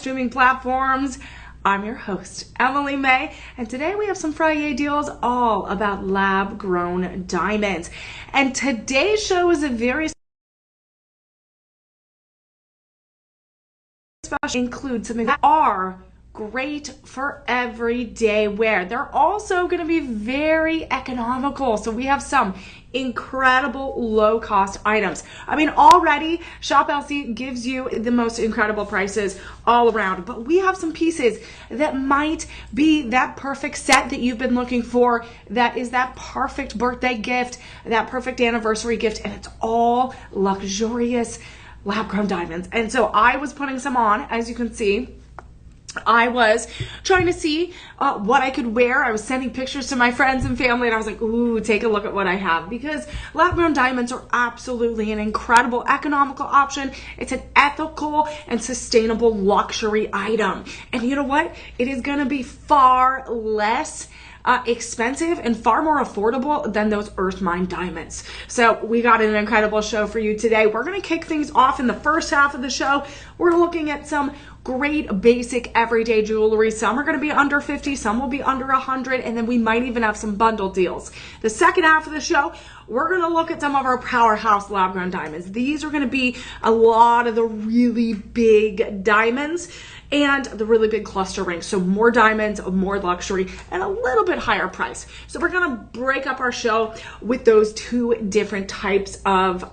streaming platforms. I'm your host, Emily Mae, and today we have some Friday deals all about lab-grown diamonds. And today's show is a very special, include something that are great for everyday wear. They're also going to be very economical. So we have some incredible low-cost items. I mean, already Shop LC gives you the most incredible prices all around, but we have some pieces that might be that perfect set that you've been looking for, that is that perfect birthday gift, that perfect anniversary gift, and it's all luxurious lab-grown diamonds. And so I was putting some on, as you can see. I was trying to see what I could wear. I was sending pictures to my friends and family, and I was like, ooh, take a look at what I have, because lab-grown diamonds are absolutely an incredible economical option. It's an ethical and sustainable luxury item. And you know what? It is going to be far less expensive and far more affordable than those earth mine diamonds. So we got an incredible show for you today. We're going to kick things off in the first half of the show. We're looking at some great basic everyday jewelry. Some are going to be under 50, some will be under 100, and then we might even have some bundle deals. The second half of the show, we're going to look at some of our powerhouse lab-grown diamonds. These are going to be a lot of the really big diamonds and the really big cluster rings. So more diamonds, more luxury, and a little bit higher price. So we're going to break up our show with those two different types of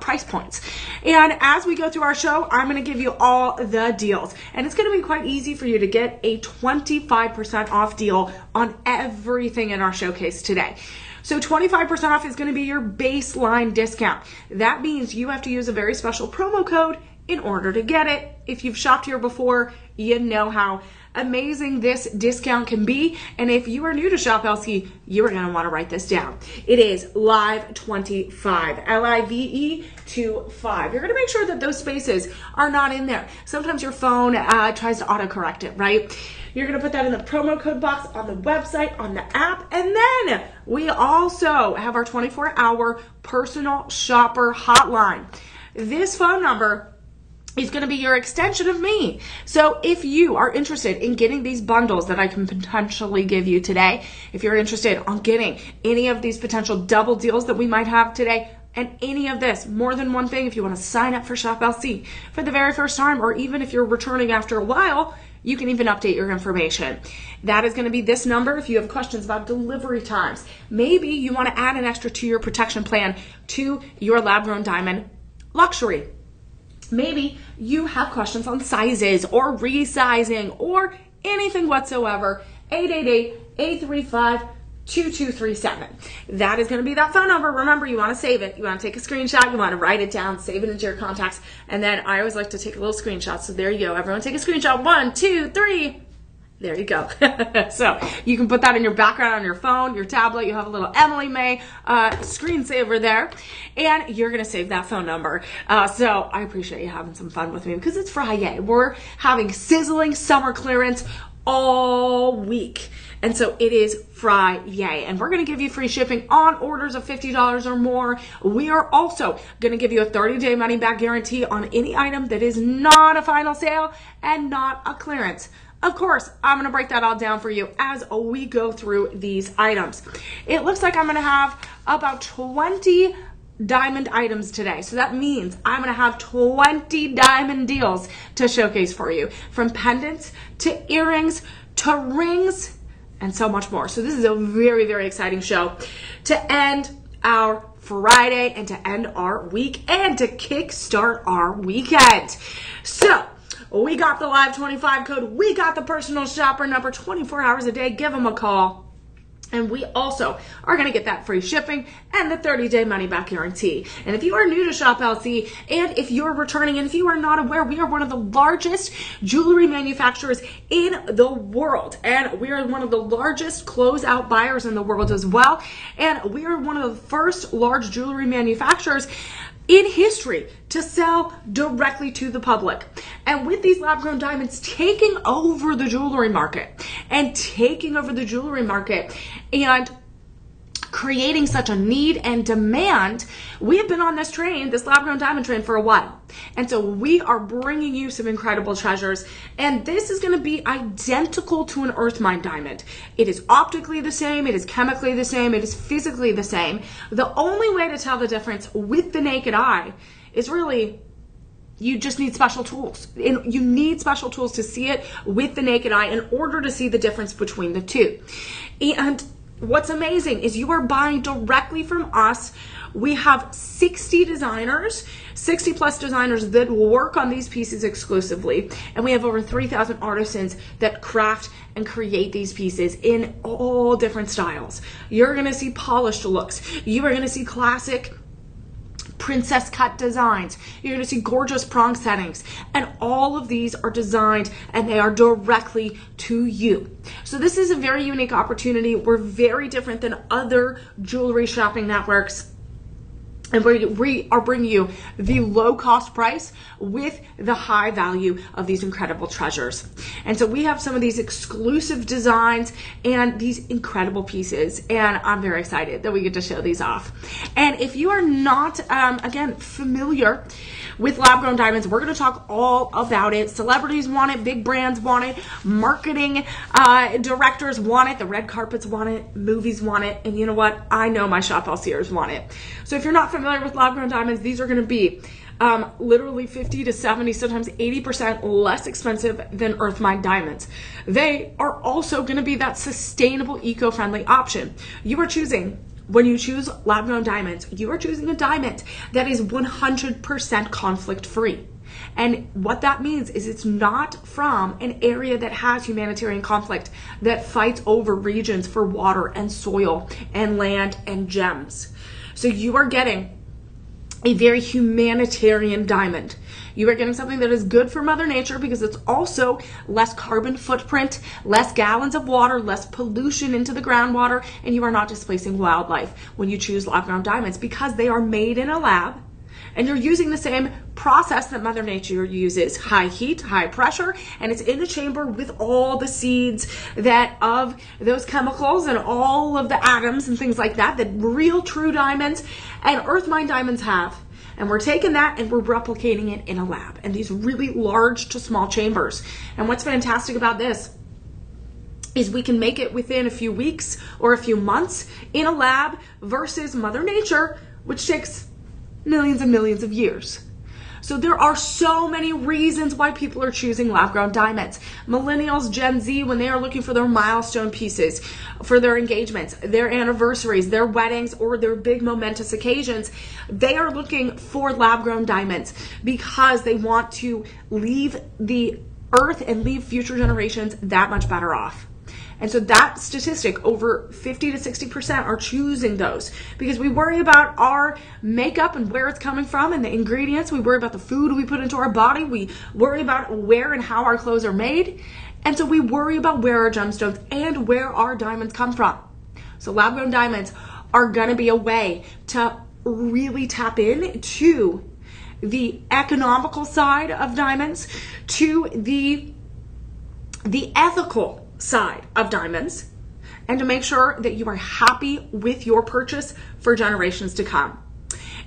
price points. And as we go through our show, I'm going to give you all the deals. And it's going to be quite easy for you to get a 25% off deal on everything in our showcase today. So 25% off is going to be your baseline discount. That means you have to use a very special promo code in order to get it. If you've shopped here before, you know how amazing this discount can be. And if you are new to Shop LC, you are going to want to write this down. It is LIVE25, LIVE25. You're going to make sure that those spaces are not in there. Sometimes your phone tries to autocorrect it, right? You're going to put that in the promo code box on the website, on the app, and then we also have our 24-hour personal shopper hotline. This phone number is going to be your extension of me. So if you are interested in getting these bundles that I can potentially give you today, if you're interested on getting any of these potential double deals that we might have today, and any of this, more than one thing, if you want to sign up for Shop LC for the very first time, or even if you're returning after a while, you can even update your information. That is going to be this number if you have questions about delivery times. Maybe you want to add an extra 2-year protection plan to your lab-grown diamond luxury. Maybe you have questions on sizes or resizing or anything whatsoever. 888-835-2237. That is going to be that phone number. Remember, you want to save it. You want to take a screenshot. You want to write it down, save it into your contacts. And then I always like to take a little screenshot. So there you go. Everyone take a screenshot. 1, 2, 3. There you go. So you can put that in your background on your phone, your tablet. You have a little Emily Mae screensaver there, and you're going to save that phone number. So I appreciate you having some fun with me because it's Friday. We're having sizzling summer clearance all week. And so it is Friday, and we're going to give you free shipping on orders of $50 or more. We are also going to give you a 30-day money-back guarantee on any item that is not a final sale and not a clearance. Of course, I'm going to break that all down for you as we go through these items. It looks like I'm going to have about 20 diamond items today. So that means I'm going to have 20 diamond deals to showcase for you, from pendants to earrings to rings and so much more. So this is a very, very exciting show to end our Friday and to end our week and to kickstart our weekend. So we got the Live 25 code. We got the personal shopper number 24 hours a day. Give them a call. And we also are going to get that free shipping and the 30-day money-back guarantee. And if you are new to Shop LC, and if you're returning, and if you are not aware, we are one of the largest jewelry manufacturers in the world. And we are one of the largest closeout buyers in the world as well. And we are one of the first large jewelry manufacturers in history to sell directly to the public. And with these lab-grown diamonds taking over the jewelry market and creating such a need and demand, we have been on this train, this lab-grown diamond train, for a while. And so we are bringing you some incredible treasures. And this is going to be identical to an earth mine diamond. It is optically the same. It is chemically the same. It is physically the same. The only way to tell the difference with the naked eye is really, you just need special tools. You need special tools to see it with the naked eye in order to see the difference between the two. And what's amazing is you are buying directly from us. We have 60 designers, 60 plus designers that work on these pieces exclusively. And we have over 3,000 artisans that craft and create these pieces in all different styles. You're going to see polished looks. You are going to see classic princess cut designs. You're going to see gorgeous prong settings, and all of these are designed and they are directly to you. So this is a very unique opportunity. We're very different than other jewelry shopping networks, and we are bringing you the low cost price with the high value of these incredible treasures. And so we have some of these exclusive designs and these incredible pieces, and I'm very excited that we get to show these off. And if you are not, again, familiar with lab-grown diamonds, we're going to talk all about it. Celebrities want it, big brands want it, marketing directors want it, the red carpets want it, movies want it, and you know what? I know my shop LCers want it. So if you're not familiar with lab-grown diamonds, these are going to be literally 50 to 70, sometimes 80% less expensive than earth mine diamonds. They are also going to be that sustainable, eco-friendly option. You are choosing, when you choose lab-grown diamonds, you are choosing a diamond that is 100% conflict-free. And what that means is it's not from an area that has humanitarian conflict, that fights over regions for water and soil and land and gems. So you are getting a very humanitarian diamond. You are getting something that is good for Mother Nature because it's also less carbon footprint, less gallons of water, less pollution into the groundwater, and you are not displacing wildlife when you choose lab-grown diamonds because they are made in a lab and you're using the same process that Mother Nature uses, high heat, high pressure, and it's in a chamber with all the seeds that of those chemicals and all of the atoms and things like that real true diamonds and earth mine diamonds have. And we're taking that and we're replicating it in a lab, and these really large to small chambers. And what's fantastic about this is we can make it within a few weeks or a few months in a lab versus Mother Nature, which takes millions and millions of years. So there are so many reasons why people are choosing lab-grown diamonds. Millennials, Gen Z, when they are looking for their milestone pieces, for their engagements, their anniversaries, their weddings, or their big momentous occasions, they are looking for lab-grown diamonds because they want to leave the earth and leave future generations that much better off. And so that statistic, over 50 to 60% are choosing those because we worry about our makeup and where it's coming from and the ingredients. We worry about the food we put into our body. We worry about where and how our clothes are made. And so we worry about where our gemstones and where our diamonds come from. So lab-grown diamonds are going to be a way to really tap in to the economical side of diamonds, to the ethical side of diamonds, and to make sure that you are happy with your purchase for generations to come.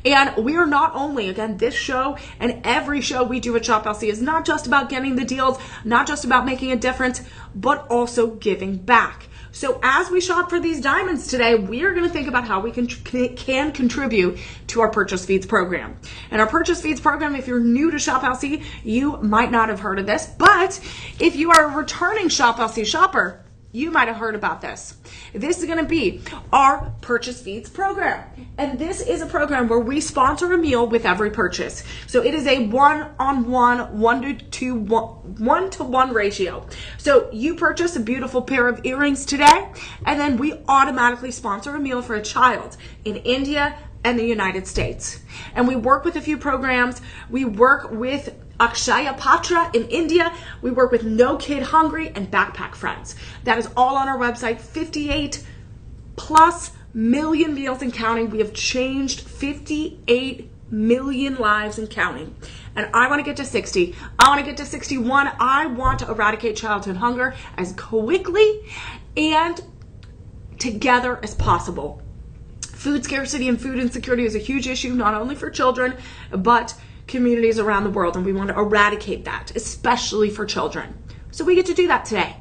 And we are not only, again, this show and every show we do at Shop LC is not just about getting the deals, not just about making a difference, but also giving back. So as we shop for these diamonds today, we are going to think about how we can contribute to our Purchase Feeds program. And our Purchase Feeds program, if you're new to Shop LC, you might not have heard of this, but if you are a returning Shop LC shopper, you might have heard about this. This is going to be our Purchase Feeds program. And this is a program where we sponsor a meal with every purchase. So it is a one-on-one, 1-to-1 ratio. So you purchase a beautiful pair of earrings today, and then we automatically sponsor a meal for a child in India and the United States. And we work with a few programs. We work with Akshaya Patra in India. We work with No Kid Hungry and Backpack Friends. That is all on our website. 58 plus million meals and counting. We have changed 58 million lives and counting. And I want to get to 60. I want to get to 61. I want to eradicate childhood hunger as quickly and together as possible. Food scarcity and food insecurity is a huge issue, not only for children, but communities around the world. And we want to eradicate that, especially for children. So we get to do that today.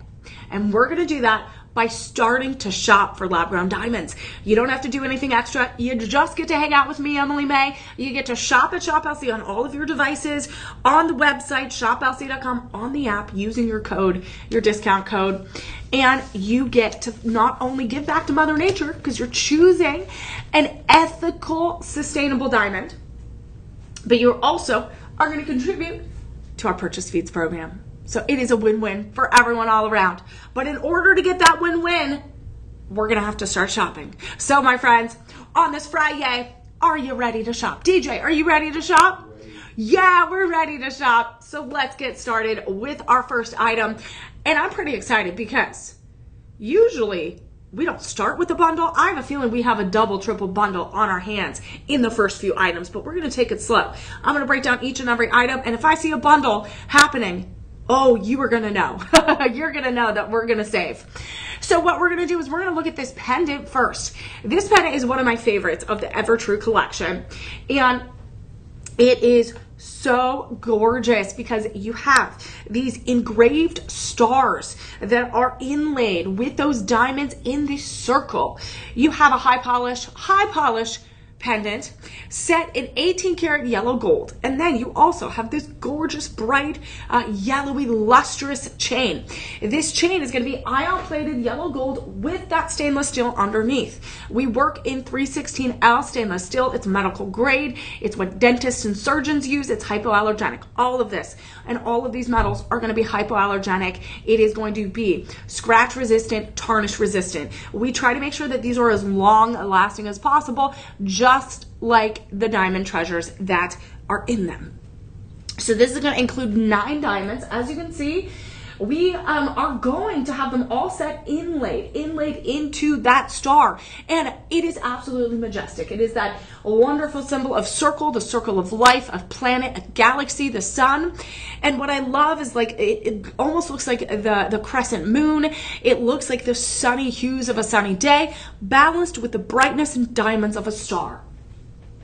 And we're going to do that by starting to shop for lab-grown diamonds. You don't have to do anything extra. You just get to hang out with me, Emily Mae. You get to shop at Shop LC on all of your devices, on the website, shoplc.com, on the app, using your code, your discount code. And you get to not only give back to Mother Nature, because you're choosing an ethical, sustainable diamond, but you also are going to contribute to our Purchase Feeds program. So it is a win-win for everyone all around. But in order to get that win-win, we're going to have to start shopping. So my friends, on this Friday, are you ready to shop? DJ, are you ready to shop? Ready. Yeah, we're ready to shop. So let's get started with our first item. And I'm pretty excited because usually we don't start with a bundle. I have a feeling we have a double, triple bundle on our hands in the first few items, but we're going to take it slow. I'm going to break down each and every item. And if I see a bundle happening, oh, you are going to know. You're going to know that we're going to save. So what we're going to do is we're going to look at this pendant first. This pendant is one of my favorites of the Ever True collection. And it is so gorgeous because you have these engraved stars that are inlaid with those diamonds in this circle. You have a high polish pendant set in 18 karat yellow gold, and then you also have this gorgeous bright yellowy lustrous chain. This chain is going to be ion plated yellow gold with that stainless steel underneath. We work in 316L stainless steel. It's medical grade. It's what dentists and surgeons use. It's hypoallergenic. All of this and all of these metals are going to be hypoallergenic. It is going to be scratch resistant, tarnish resistant. We try to make sure that these are as long lasting as possible, just like the diamond treasures that are in them. So this is going to include 9 diamonds. As you can see, we are going to have them all set inlaid into that star. And it is absolutely majestic. It is that wonderful symbol of circle, the circle of life, a planet, a galaxy, the sun. And what I love is like, it almost looks like the crescent moon. It looks like the sunny hues of a sunny day, balanced with the brightness and diamonds of a star.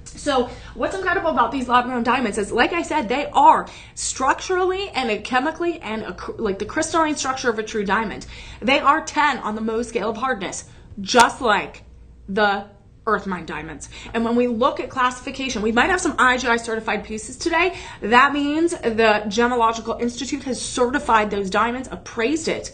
So what's incredible about these lab-grown diamonds is, like I said, they are structurally and chemically and like the crystalline structure of a true diamond. They are 10 on the Mohs scale of hardness, just like the earth mine diamonds. And when we look at classification, we might have some IGI certified pieces today. That means the Gemological Institute has certified those diamonds, appraised it.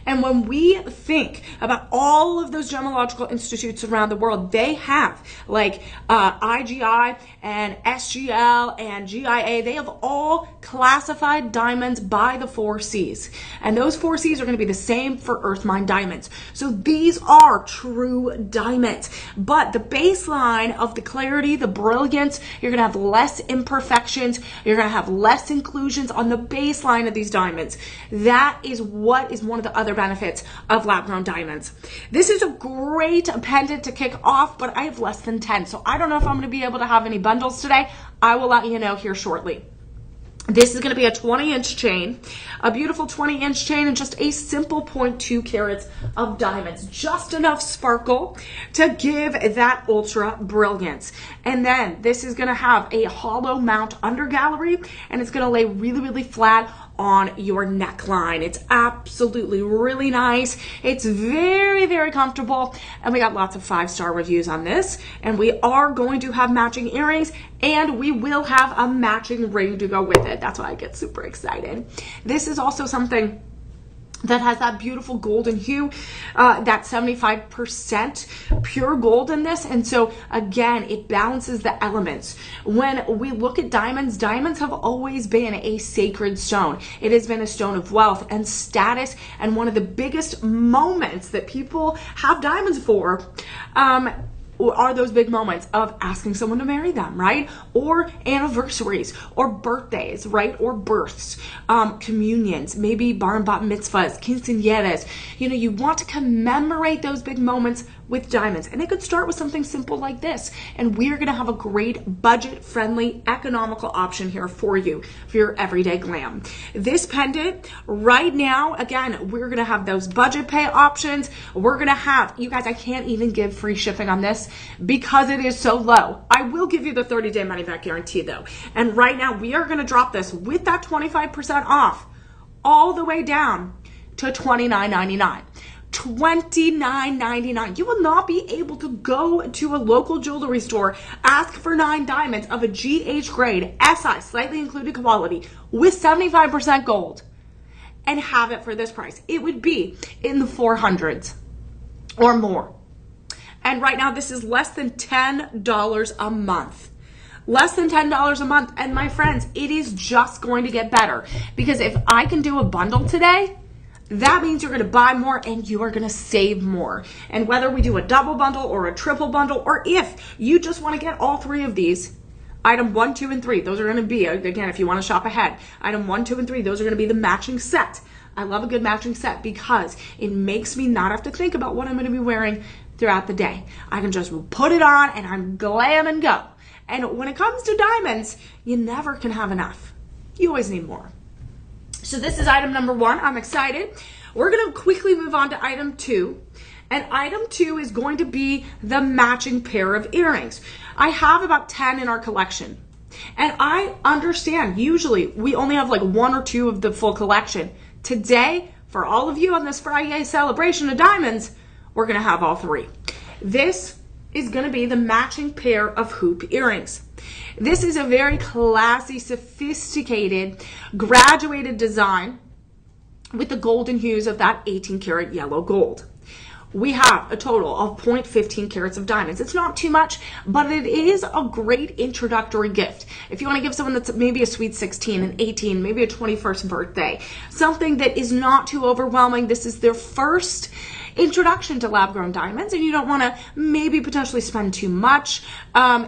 And when we think about all of those gemological institutes around the world, they have like IGI and SGL and GIA. They have all classified diamonds by the 4 C's. And those 4 C's are going to be the same for earth mine diamonds. So these are true diamonds. But the baseline of the clarity, the brilliance, you're going to have less imperfections. You're going to have less inclusions on the baseline of these diamonds. That is what is one of the other benefits of lab-grown diamonds. This is a great pendant to kick off, but I have less than 10, so I don't know if I'm going to be able to have any bundles today. I will let you know here shortly. This is going to be a 20-inch chain, a beautiful 20-inch chain, and just a simple 0.2 carats of diamonds, just enough sparkle to give that ultra brilliance. And then this is going to have a hollow mount under gallery, and it's going to lay really, really flat on your neckline. It's absolutely really nice. It's very, very comfortable. And we got lots of 5-star reviews on this. And we are going to have matching earrings, and we will have a matching ring to go with it. That's why I get super excited. This is also something that has that beautiful golden hue, that 75% pure gold in this. And so again, it balances the elements. When we look at diamonds, diamonds have always been a sacred stone. It has been a stone of wealth and status, and one of the biggest moments that people have diamonds for are those big moments of asking someone to marry them, right? Or anniversaries, or birthdays, right? Or births, communions, maybe bar and bat mitzvahs, quinceañeras. You know, you want to commemorate those big moments with diamonds. And it could start with something simple like this. And we're going to have a great budget-friendly, economical option here for you for your everyday glam. This pendant right now, again, we're going to have those budget pay options. We're going to have, you guys, I can't even give free shipping on this because it is so low. I will give you the 30-day money back guarantee though. And right now we are going to drop this with that 25% off all the way down to $29.99. $29.99. You will not be able to go to a local jewelry store, ask for 9 diamonds of a GH grade, SI, slightly included quality, with 75% gold, and have it for this price. It would be in the 400s or more. And right now, this is less than $10 a month. Less than $10 a month. And my friends, it is just going to get better. Because if I can do a bundle today, that means you're going to buy more and you are going to save more. And whether we do a double bundle or a triple bundle, or if you just want to get all 3 of these, item 1, 2, and 3, those are going to be, again, if you want to shop ahead, item 1, 2, and 3, those are going to be the matching set. I love a good matching set because it makes me not have to think about what I'm going to be wearing throughout the day. I can just put it on and I'm glam and go. And when it comes to diamonds, you never can have enough. You always need more. So this is item number 1. I'm excited. We're going to quickly move on to item 2. And item 2 is going to be the matching pair of earrings. I have about 10 in our collection. And I understand, usually we only have like 1 or 2 of the full collection. Today, for all of you on this Friday celebration of diamonds, we're going to have all 3. This is going to be the matching pair of hoop earrings. This is a very classy, sophisticated, graduated design with the golden hues of that 18 karat yellow gold. We have a total of 0.15 carats of diamonds. It's not too much, but it is a great introductory gift. If you want to give someone that's maybe a sweet 16, an 18, maybe a 21st birthday, something that is not too overwhelming. This is their first introduction to lab-grown diamonds, and you don't want to maybe potentially spend too much.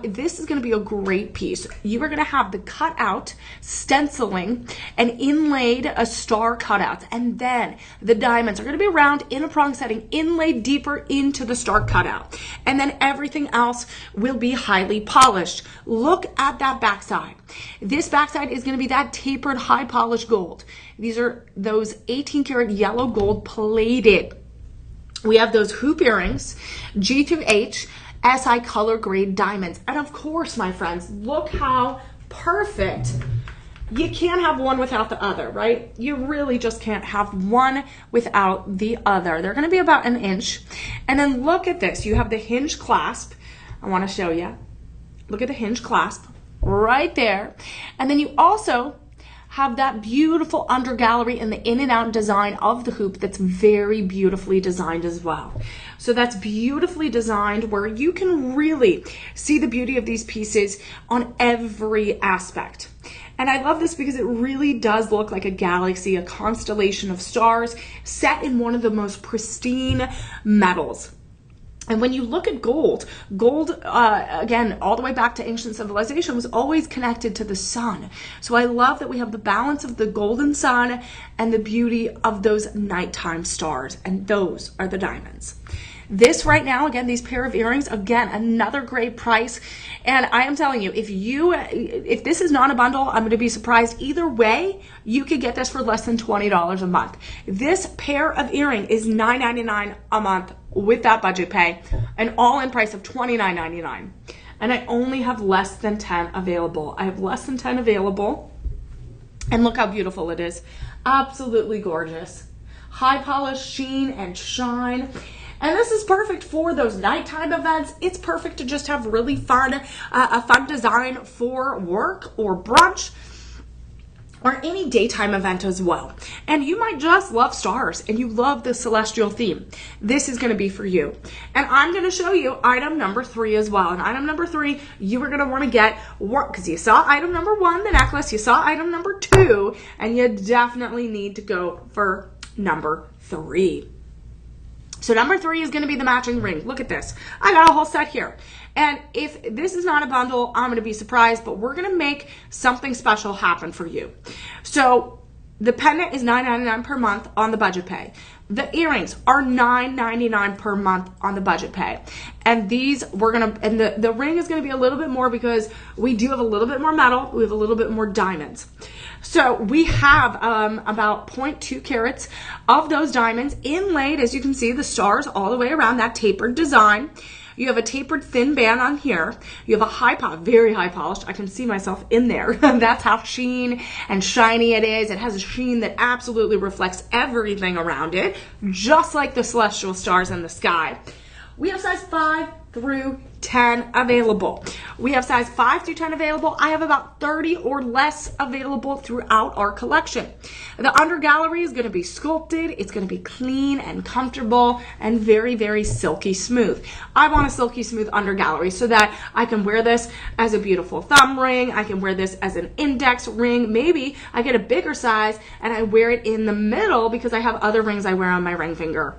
This is going to be a great piece. You are going to have the cutout, stenciling, and inlaid star cutouts, and then the diamonds are going to be round in a prong setting, inlaid deeper into the star cutout, and then everything else will be highly polished. Look at that backside. This backside is going to be that tapered, high polished gold. These are those 18 karat yellow gold plated. We have those hoop earrings, G through H, SI color grade diamonds. And of course, my friends, look how perfect. You can't have one without the other, right? You really just can't have one without the other. They're going to be about 1 inch. And then look at this. You have the hinge clasp. I want to show you. Look at the hinge clasp right there. And then you also have that beautiful under gallery and the in and out design of the hoop that's very beautifully designed as well. So that's beautifully designed where you can really see the beauty of these pieces on every aspect. And I love this because it really does look like a galaxy, a constellation of stars set in one of the most pristine metals. And when you look at gold, again, all the way back to ancient civilization, was always connected to the sun. So I love that we have the balance of the golden sun and the beauty of those nighttime stars. And those are the diamonds. This right now, again, these pair of earrings, again, another great price. And I am telling you, if this is not a bundle, I'm going to be surprised. Either way, you could get this for less than $20 a month. This pair of earring is $9.99 a month with that budget pay, an all-in price of $29.99. And I only have less than 10 available. I have less than 10 available. And look how beautiful it is. Absolutely gorgeous. High polish, sheen, and shine. And this is perfect for those nighttime events. It's perfect to just have really fun, a fun design for work or brunch or any daytime event as well. And you might just love stars and you love the celestial theme. This is going to be for you. And I'm going to show you item number 3 as well. And item number 3, you are going to want to get, because you saw item number 1, the necklace, you saw item number 2, and you definitely need to go for number 3. So number 3 is going to be the matching ring. Look at this. I got a whole set here. And if this is not a bundle, I'm going to be surprised, but we're going to make something special happen for you. So The pendant is $9.99 per month on the budget pay. The earrings are $9.99 per month on the budget pay. And these the ring is gonna be a little bit more because we do have a little bit more metal, we have a little bit more diamonds. So we have about 0.2 carats of those diamonds inlaid, as you can see, the stars all the way around, that tapered design. You have a tapered thin band on here. You have a very high polished. I can see myself in there. That's how sheen and shiny it is. It has a sheen that absolutely reflects everything around it, just like the celestial stars in the sky. We have size 5 through 10 available. We have size 5 through 10 available. I have about 30 or less available throughout our collection. The under gallery is going to be sculpted. It's going to be clean and comfortable and very, very silky smooth. I want a silky smooth under gallery so that I can wear this as a beautiful thumb ring. I can wear this as an index ring. Maybe I get a bigger size and I wear it in the middle because I have other rings I wear on my ring finger.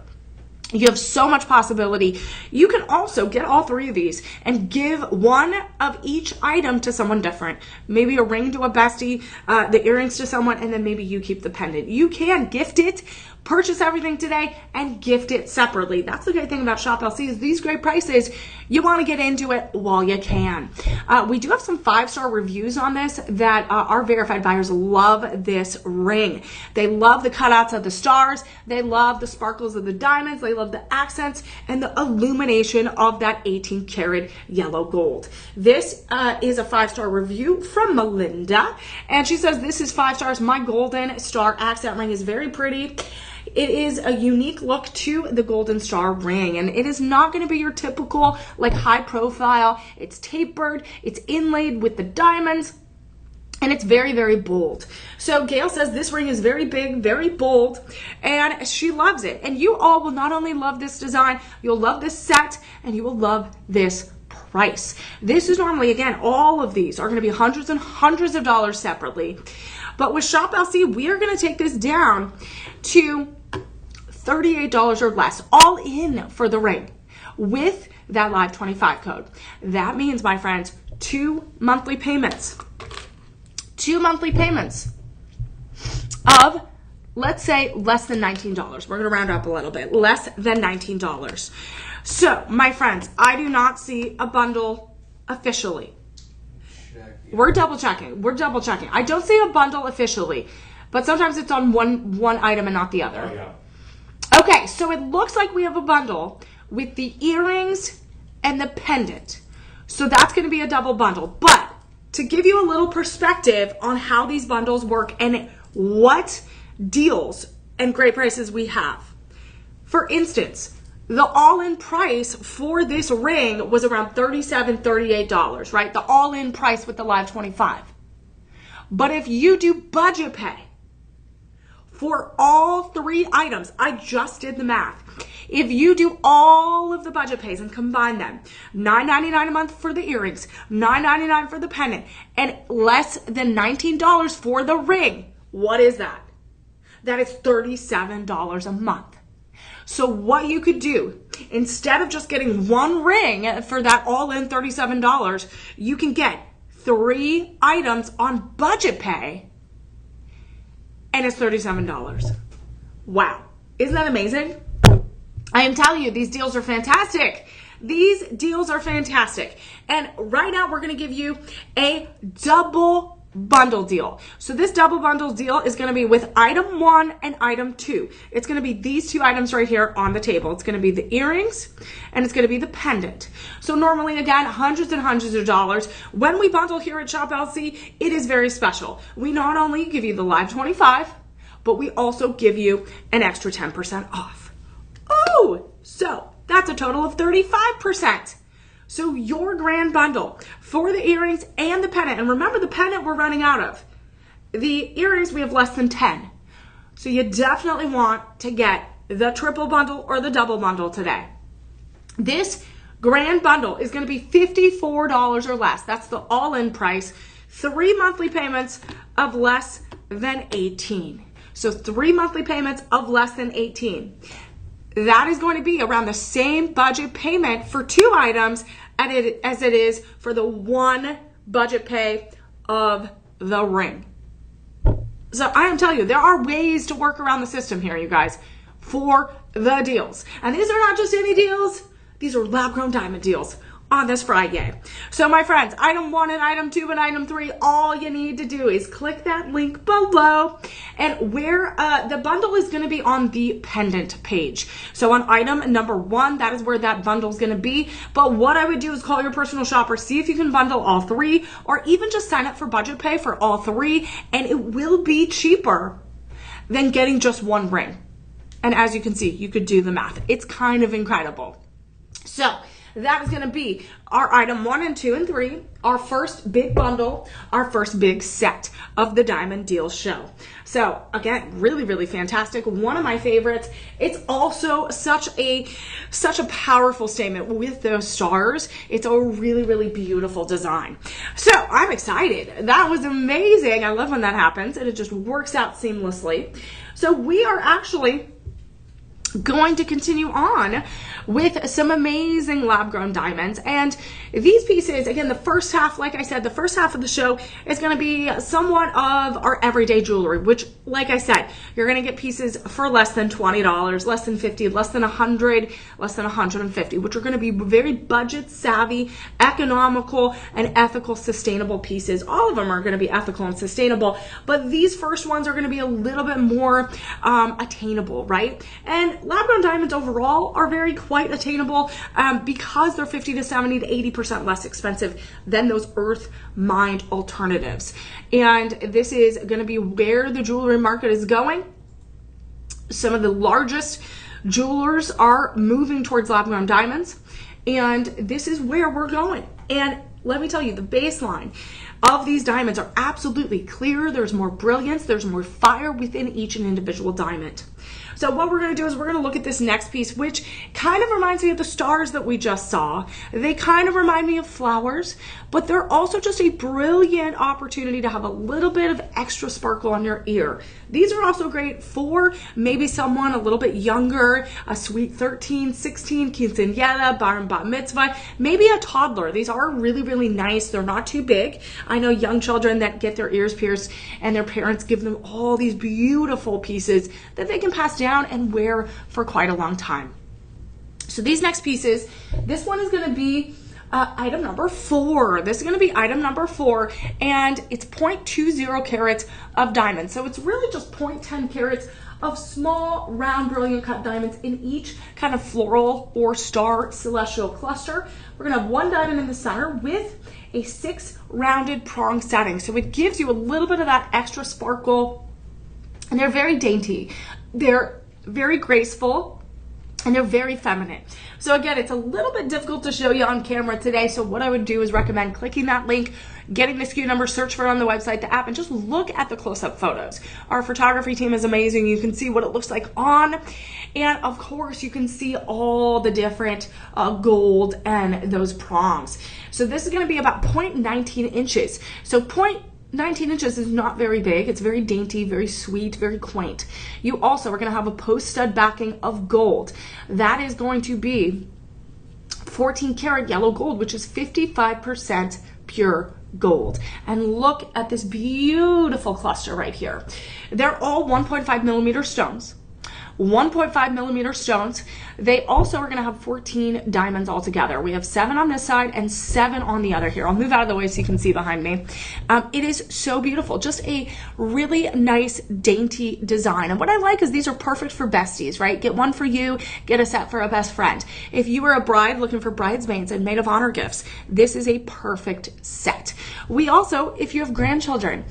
You have so much possibility. You can also get all 3 of these and give one of each item to someone different. Maybe a ring to a bestie, the earrings to someone, and then maybe you keep the pendant. You can gift it, purchase everything today, and gift it separately. That's the great thing about Shop LC is these great prices. You want to get into it while you can. We do have some 5-star reviews on this that our verified buyers love this ring. They love the cutouts of the stars. They love the sparkles of the diamonds. They love the accents and the illumination of that 18 karat yellow gold. This is a 5-star review from Melinda, and she says, this is 5 stars. My golden star accent ring is very pretty. It is a unique look to the golden star ring, and it is not going to be your typical like high profile. It's tapered, it's inlaid with the diamonds, and it's very, very bold. So Gail says this ring is very big, very bold, and she loves it. And you all will not only love this design, you'll love this set, and you will love this price. This is normally, again, all of these are going to be hundreds and hundreds of dollars separately. But with Shop LC, we are going to take this down to $38 or less, all in for the ring with that Live 25 code. That means, my friends, 2 monthly payments. 2 monthly payments of, let's say, less than $19. We're going to round up a little bit. Less than $19. So, my friends, I do not see a bundle officially. We're double checking. I don't see a bundle officially, but sometimes it's on one item and not the other. Oh, yeah. Okay, so it looks like we have a bundle with the earrings and the pendant. So that's going to be a double bundle. But to give you a little perspective on how these bundles work and what deals and great prices we have. For instance, the all-in price for this ring was around $37, $38, right? The all-in price with the Live 25. But if you do budget pay for all 3 items, I just did the math. If you do all of the budget pays and combine them, $9.99 a month for the earrings, $9.99 for the pendant, and less than $19 for the ring, what is that? That is $37 a month. So what you could do, instead of just getting one ring for that all-in $37, you can get 3 items on budget pay, and it's $37. Wow. Isn't that amazing? I am telling you, these deals are fantastic. These deals are fantastic. And right now, we're going to give you a double bundle deal. So this double bundle deal is going to be with item 1 and item 2. It's going to be these 2 items right here on the table. It's going to be the earrings and it's going to be the pendant. So normally, again, hundreds and hundreds of dollars. When we bundle here at Shop LC, it is very special. We not only give you the Live 25, but we also give you an extra 10% off. Oh, so that's a total of 35%. So your grand bundle for the earrings and the pendant, and remember the pendant we're running out of. The earrings, we have less than 10. So you definitely want to get the triple bundle or the double bundle today. This grand bundle is going to be $54 or less. That's the all-in price. 3 monthly payments of less than 18. So 3 monthly payments of less than 18. That is going to be around the same budget payment for 2 items as it is for the 1 budget pay of the ring. So I am telling you, there are ways to work around the system here, you guys, for the deals. And these are not just any deals. These are lab-grown diamond deals on this Friday. So my friends, item 1 and item 2 and item 3, all you need to do is click that link below, and where the bundle is going to be on the pendant page. So on item number 1, that is where that bundle is going to be. But what I would do is call your personal shopper, see if you can bundle all 3, or even just sign up for budget pay for all 3, and it will be cheaper than getting just 1 ring. And as you can see, you could do the math. It's kind of incredible. So that is going to be our item 1 and 2 and 3, our first big bundle, our first big set of the Diamond Deal Show. So again, really, really fantastic. One of my favorites. It's also such a powerful statement with those stars. It's a really, really beautiful design. So I'm excited. That was amazing. I love when that happens and it just works out seamlessly. So we are actually going to continue on with some amazing lab-grown diamonds. And these pieces, again, the first half, like I said, the first half of the show is going to be somewhat of our everyday jewelry, which, like I said, you're going to get pieces for less than $20, less than $50, less than $100, less than $150, which are going to be very budget savvy, economical, and ethical, sustainable pieces. All of them are going to be ethical and sustainable, but these first ones are going to be a little bit more attainable, right? And lab-grown diamonds overall are quite attainable because they're 50 to 70 to 80% less expensive than those earth mined alternatives. And this is going to be where the jewelry market is going. Some of the largest jewelers are moving towards lab-grown diamonds, and this is where we're going. And let me tell you, the baseline of these diamonds are absolutely clear. There's more brilliance, there's more fire within each and individual diamond. So what we're going to do is we're going to look at this next piece, which kind of reminds me of the stars that we just saw. They kind of remind me of flowers, but they're also just a brilliant opportunity to have a little bit of extra sparkle on your ear. These are also great for maybe someone a little bit younger, a sweet 13, 16, quinceañera, bar and bat mitzvah, maybe a toddler. These are really, really nice. They're not too big. I know young children that get their ears pierced and their parents give them all these beautiful pieces that they can pass down and wear for quite a long time. So these next pieces, this one is going to be item number 4. This is going to be item number 4, and it's 0.20 carats of diamonds. So it's really just 0.10 carats of small, round, brilliant cut diamonds in each kind of floral or star celestial cluster. We're going to have 1 diamond in the center with a 6 rounded prong setting. So it gives you a little bit of that extra sparkle, and they're very dainty. They're very graceful, and they're very feminine. So again, it's a little bit difficult to show you on camera today. So what I would do is recommend clicking that link, getting the SKU number, search for it on the website, the app, and just look at the close-up photos. Our photography team is amazing. You can see what it looks like on. And of course, you can see all the different gold and those prongs. So this is going to be about 0.19 inches. So 0.19 inches is not very big. It's very dainty, very sweet, very quaint. You also are going to have a post stud backing of gold. That is going to be 14 karat yellow gold, which is 55% pure gold. And look at this beautiful cluster right here. They're all 1.5 millimeter stones. 1.5 millimeter stones. They also are going to have 14 diamonds altogether. We have 7 on this side and 7 on the other here. I'll move out of the way so you can see behind me. It is so beautiful. Just a really nice, dainty design. And what I like is these are perfect for besties, right? Get one for you, get a set for a best friend. If you were a bride looking for bridesmaids and maid of honor gifts, this is a perfect set. We also, if you have grandchildren,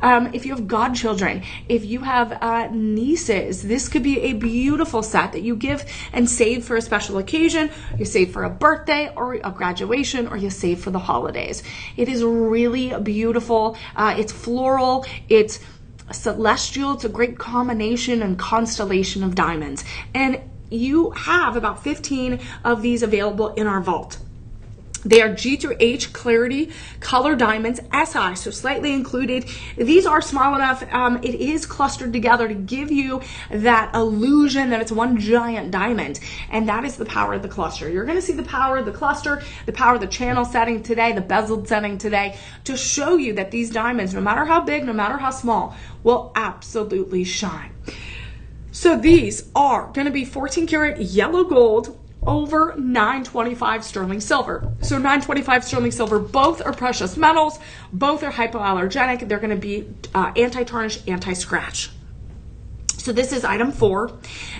if you have godchildren, if you have nieces, this could be a beautiful set that you give and save for a special occasion. You save for a birthday or a graduation, or you save for the holidays. It is really beautiful. It's floral. It's celestial. It's a great combination and constellation of diamonds. And you have about 15 of these available in our vault. They are G through H clarity color diamonds, SI, so slightly included. These are small enough. It is clustered together to give you that illusion that it's one giant diamond. And that is the power of the cluster. You're going to see the power of the cluster, the power of the channel setting today, the bezeled setting today, to show you that these diamonds, no matter how big, no matter how small, will absolutely shine. So these are going to be 14 karat yellow gold over 925 sterling silver. So 925 sterling silver, both are precious metals, both are hypoallergenic. They're going to be anti-tarnish, anti-scratch. So this is item 4,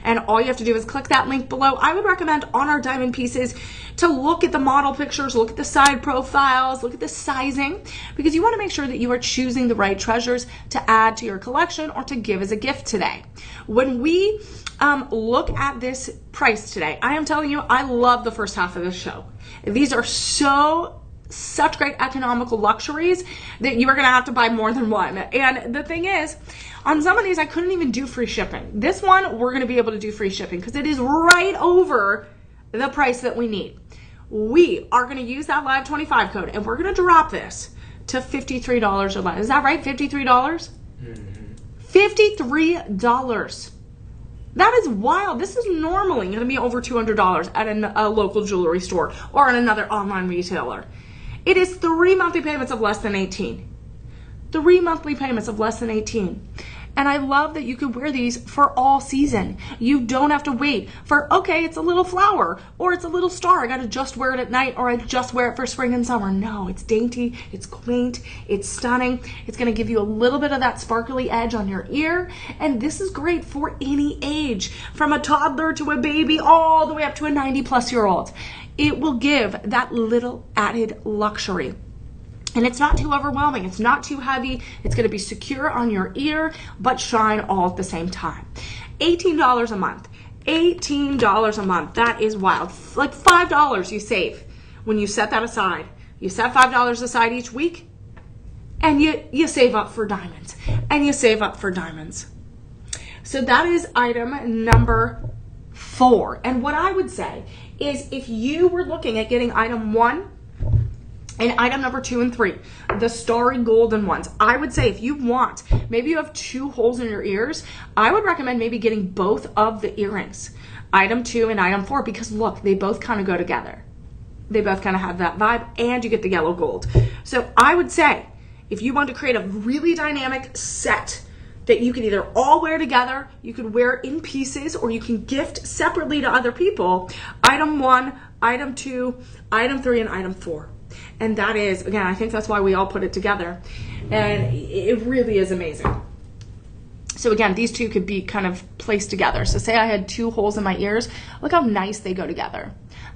and all you have to do is click that link below. I would recommend on our diamond pieces to look at the model pictures, look at the side profiles, look at the sizing, because you want to make sure that you are choosing the right treasures to add to your collection or to give as a gift today. When we look at this price today, I am telling you, I love the first half of the show. These are such great economical luxuries that you are going to have to buy more than one. And the thing is, on some of these, I couldn't even do free shipping. This one, we're going to be able to do free shipping because it is right over the price that we need. We are going to use that Live 25 code, and we're going to drop this to $53 or less. Is that right? $53? Mm-hmm. $53. That is wild. This is normally going to be over $200 at a local jewelry store or at another online retailer. It is 3 monthly payments of less than 18. 3 monthly payments of less than 18. And I love that you can wear these for all season. You don't have to wait for, okay, it's a little flower or it's a little star. I got to just wear it at night, or I just wear it for spring and summer. No, it's dainty, it's quaint, it's stunning. It's going to give you a little bit of that sparkly edge on your ear. And this is great for any age, from a toddler to a baby, all the way up to a 90-plus-year-old. It will give that little added luxury. And it's not too overwhelming. It's not too heavy. It's going to be secure on your ear, but shine all at the same time. $18 a month. $18 a month. That is wild. Like $5 you save when you set that aside. You set $5 aside each week, and you save up for diamonds. And you save up for diamonds. So that is item number 4. And what I would say is, if you were looking at getting item 1, and item number 2 and 3, the starry golden ones, I would say if you want, maybe you have 2 holes in your ears, I would recommend maybe getting both of the earrings, item 2 and item 4, because look, they both kind of go together. They both kind of have that vibe, and you get the yellow gold. So I would say, if you want to create a really dynamic set that you can either all wear together, you could wear in pieces, or you can gift separately to other people, item 1, item 2, item 3, and item 4. And that is, again, I think that's why we all put it together. And it really is amazing. So again, these two could be kind of placed together. So say I had 2 holes in my ears. Look how nice they go together.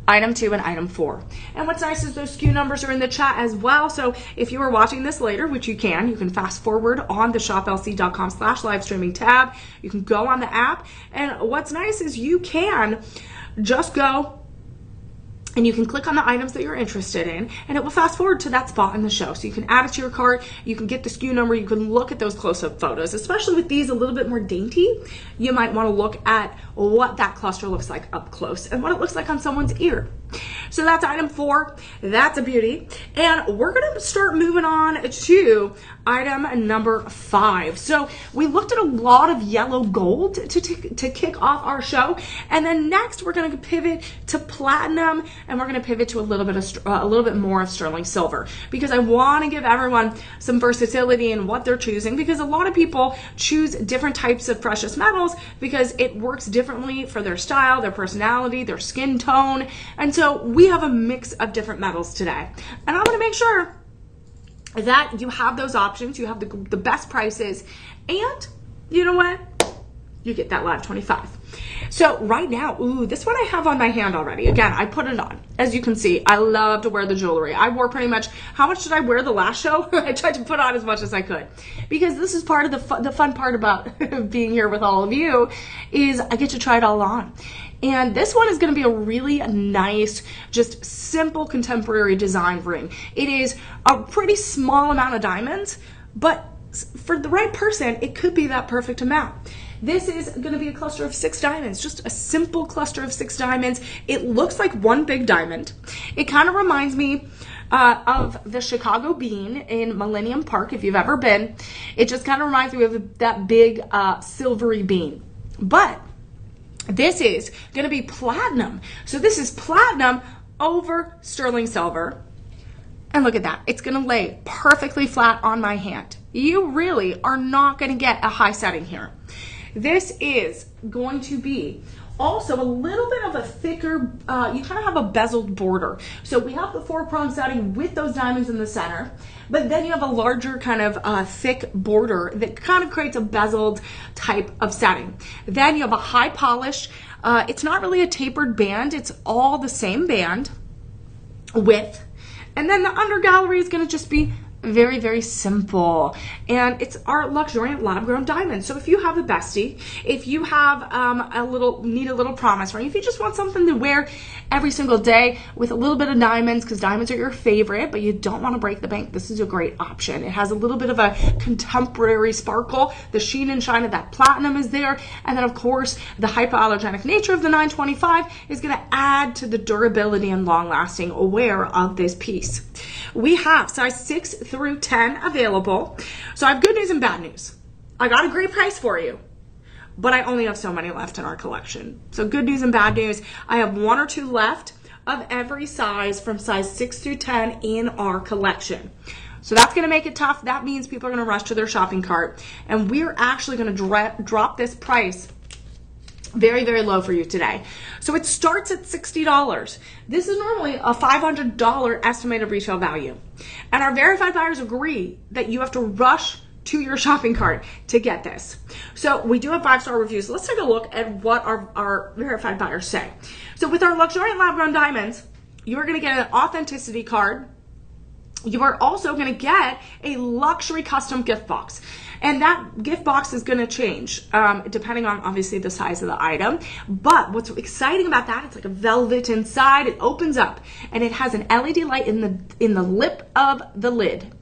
Item 2 and item 4. And what's nice is those SKU numbers are in the chat as well. So if you are watching this later, which you can fast forward on the shoplc.com/livestreaming tab. You can go on the app. And what's nice is you can just go and you can click on the items that you're interested in, and it will fast forward to that spot in the show. So you can add it to your cart, you can get the SKU number, you can look at those close-up photos. Especially with these a little bit more dainty, you might want to look at what that cluster looks like up close and what it looks like on someone's ear. So that's item 4. That's a beauty. And we're going to start moving on to item number 5. So we looked at a lot of yellow gold to kick off our show. And then next we're going to pivot to platinum, and we're going to pivot to a little bit more of sterling silver, because I want to give everyone some versatility in what they're choosing, because a lot of people choose different types of precious metals because it works differently for their style, their personality, their skin tone. And so we have a mix of different metals today. And I want to make sure that you have those options, you have the best prices, and you know what? You get that Live 25. So right now, this one I have on my hand already. Again, I put it on. As you can see, I love to wear the jewelry. I wore pretty much, how much did I wear the last show? I tried to put on as much as I could, because this is part of the fun part about being here with all of you, is I get to try it all on. And this one is going to be a really nice, just simple contemporary design ring. It is a pretty small amount of diamonds, but for the right person, it could be that perfect amount. This is going to be a cluster of 6 diamonds, just a simple cluster of 6 diamonds. It looks like one big diamond. It kind of reminds me of the Chicago bean in Millennium Park, if you've ever been. It just kind of reminds me of that big silvery bean. But this is going to be platinum. So this is platinum over sterling silver. And look at that. It's going to lay perfectly flat on my hand. You really are not going to get a high setting here. This is going to be also a little bit of a thicker, you kind of have a bezeled border. So we have the 4-prong setting with those diamonds in the center, but then you have a larger kind of thick border that kind of creates a bezeled type of setting. Then you have a high polish. It's not really a tapered band. It's all the same band width. And then the under gallery is going to just be very, very simple. And it's our luxuriant lab grown diamond. So if you have a bestie, if you have need a little promise ring, if you just want something to wear every single day with a little bit of diamonds, because diamonds are your favorite, but you don't want to break the bank, this is a great option. It has a little bit of a contemporary sparkle. The sheen and shine of that platinum is there. And then of course, the hypoallergenic nature of the 925 is going to add to the durability and long lasting wear of this piece. We have size 6 through 10 available. So I have good news and bad news. I got a great price for you, but I only have so many left in our collection. So good news and bad news. I have 1 or 2 left of every size from size 6 through 10 in our collection. So that's going to make it tough. That means people are going to rush to their shopping cart. And we're actually going to drop this price very, very low for you today. So it starts at $60. This is normally a $500 estimated retail value. And our verified buyers agree that you have to rush to your shopping cart to get this. So we do have 5-star reviews. Let's take a look at what our verified buyers say. So with our luxuriant lab grown diamonds, you're going to get an authenticity card. You are also going to get a luxury custom gift box. And that gift box is going to change depending on obviously the size of the item. But what's exciting about that, it's like a velvet inside. It opens up and it has an LED light in the lip of the lid.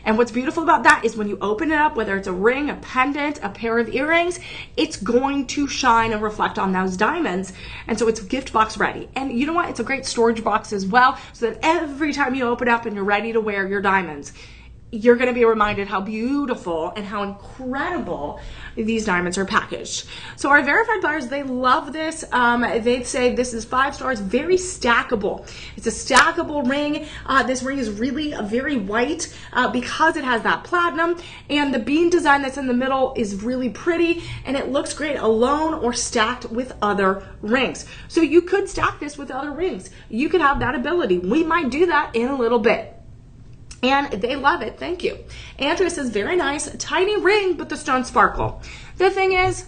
And what's beautiful about that is when you open it up, whether it's a ring, a pendant, a pair of earrings, it's going to shine and reflect on those diamonds. And so it's gift box ready. And you know what? It's a great storage box as well, so that every time you open up and you're ready to wear your diamonds, you're going to be reminded how beautiful and how incredible these diamonds are packaged. So our verified buyers, they love this. They say this is 5 stars, very stackable. It's a stackable ring. This ring is really very white because it has that platinum, and the bean design that's in the middle is really pretty, and it looks great alone or stacked with other rings. So you could stack this with other rings. You could have that ability. We might do that in a little bit. And they love it. Thank you. Andrea says, very nice. Tiny ring, but the stones sparkle. The thing is,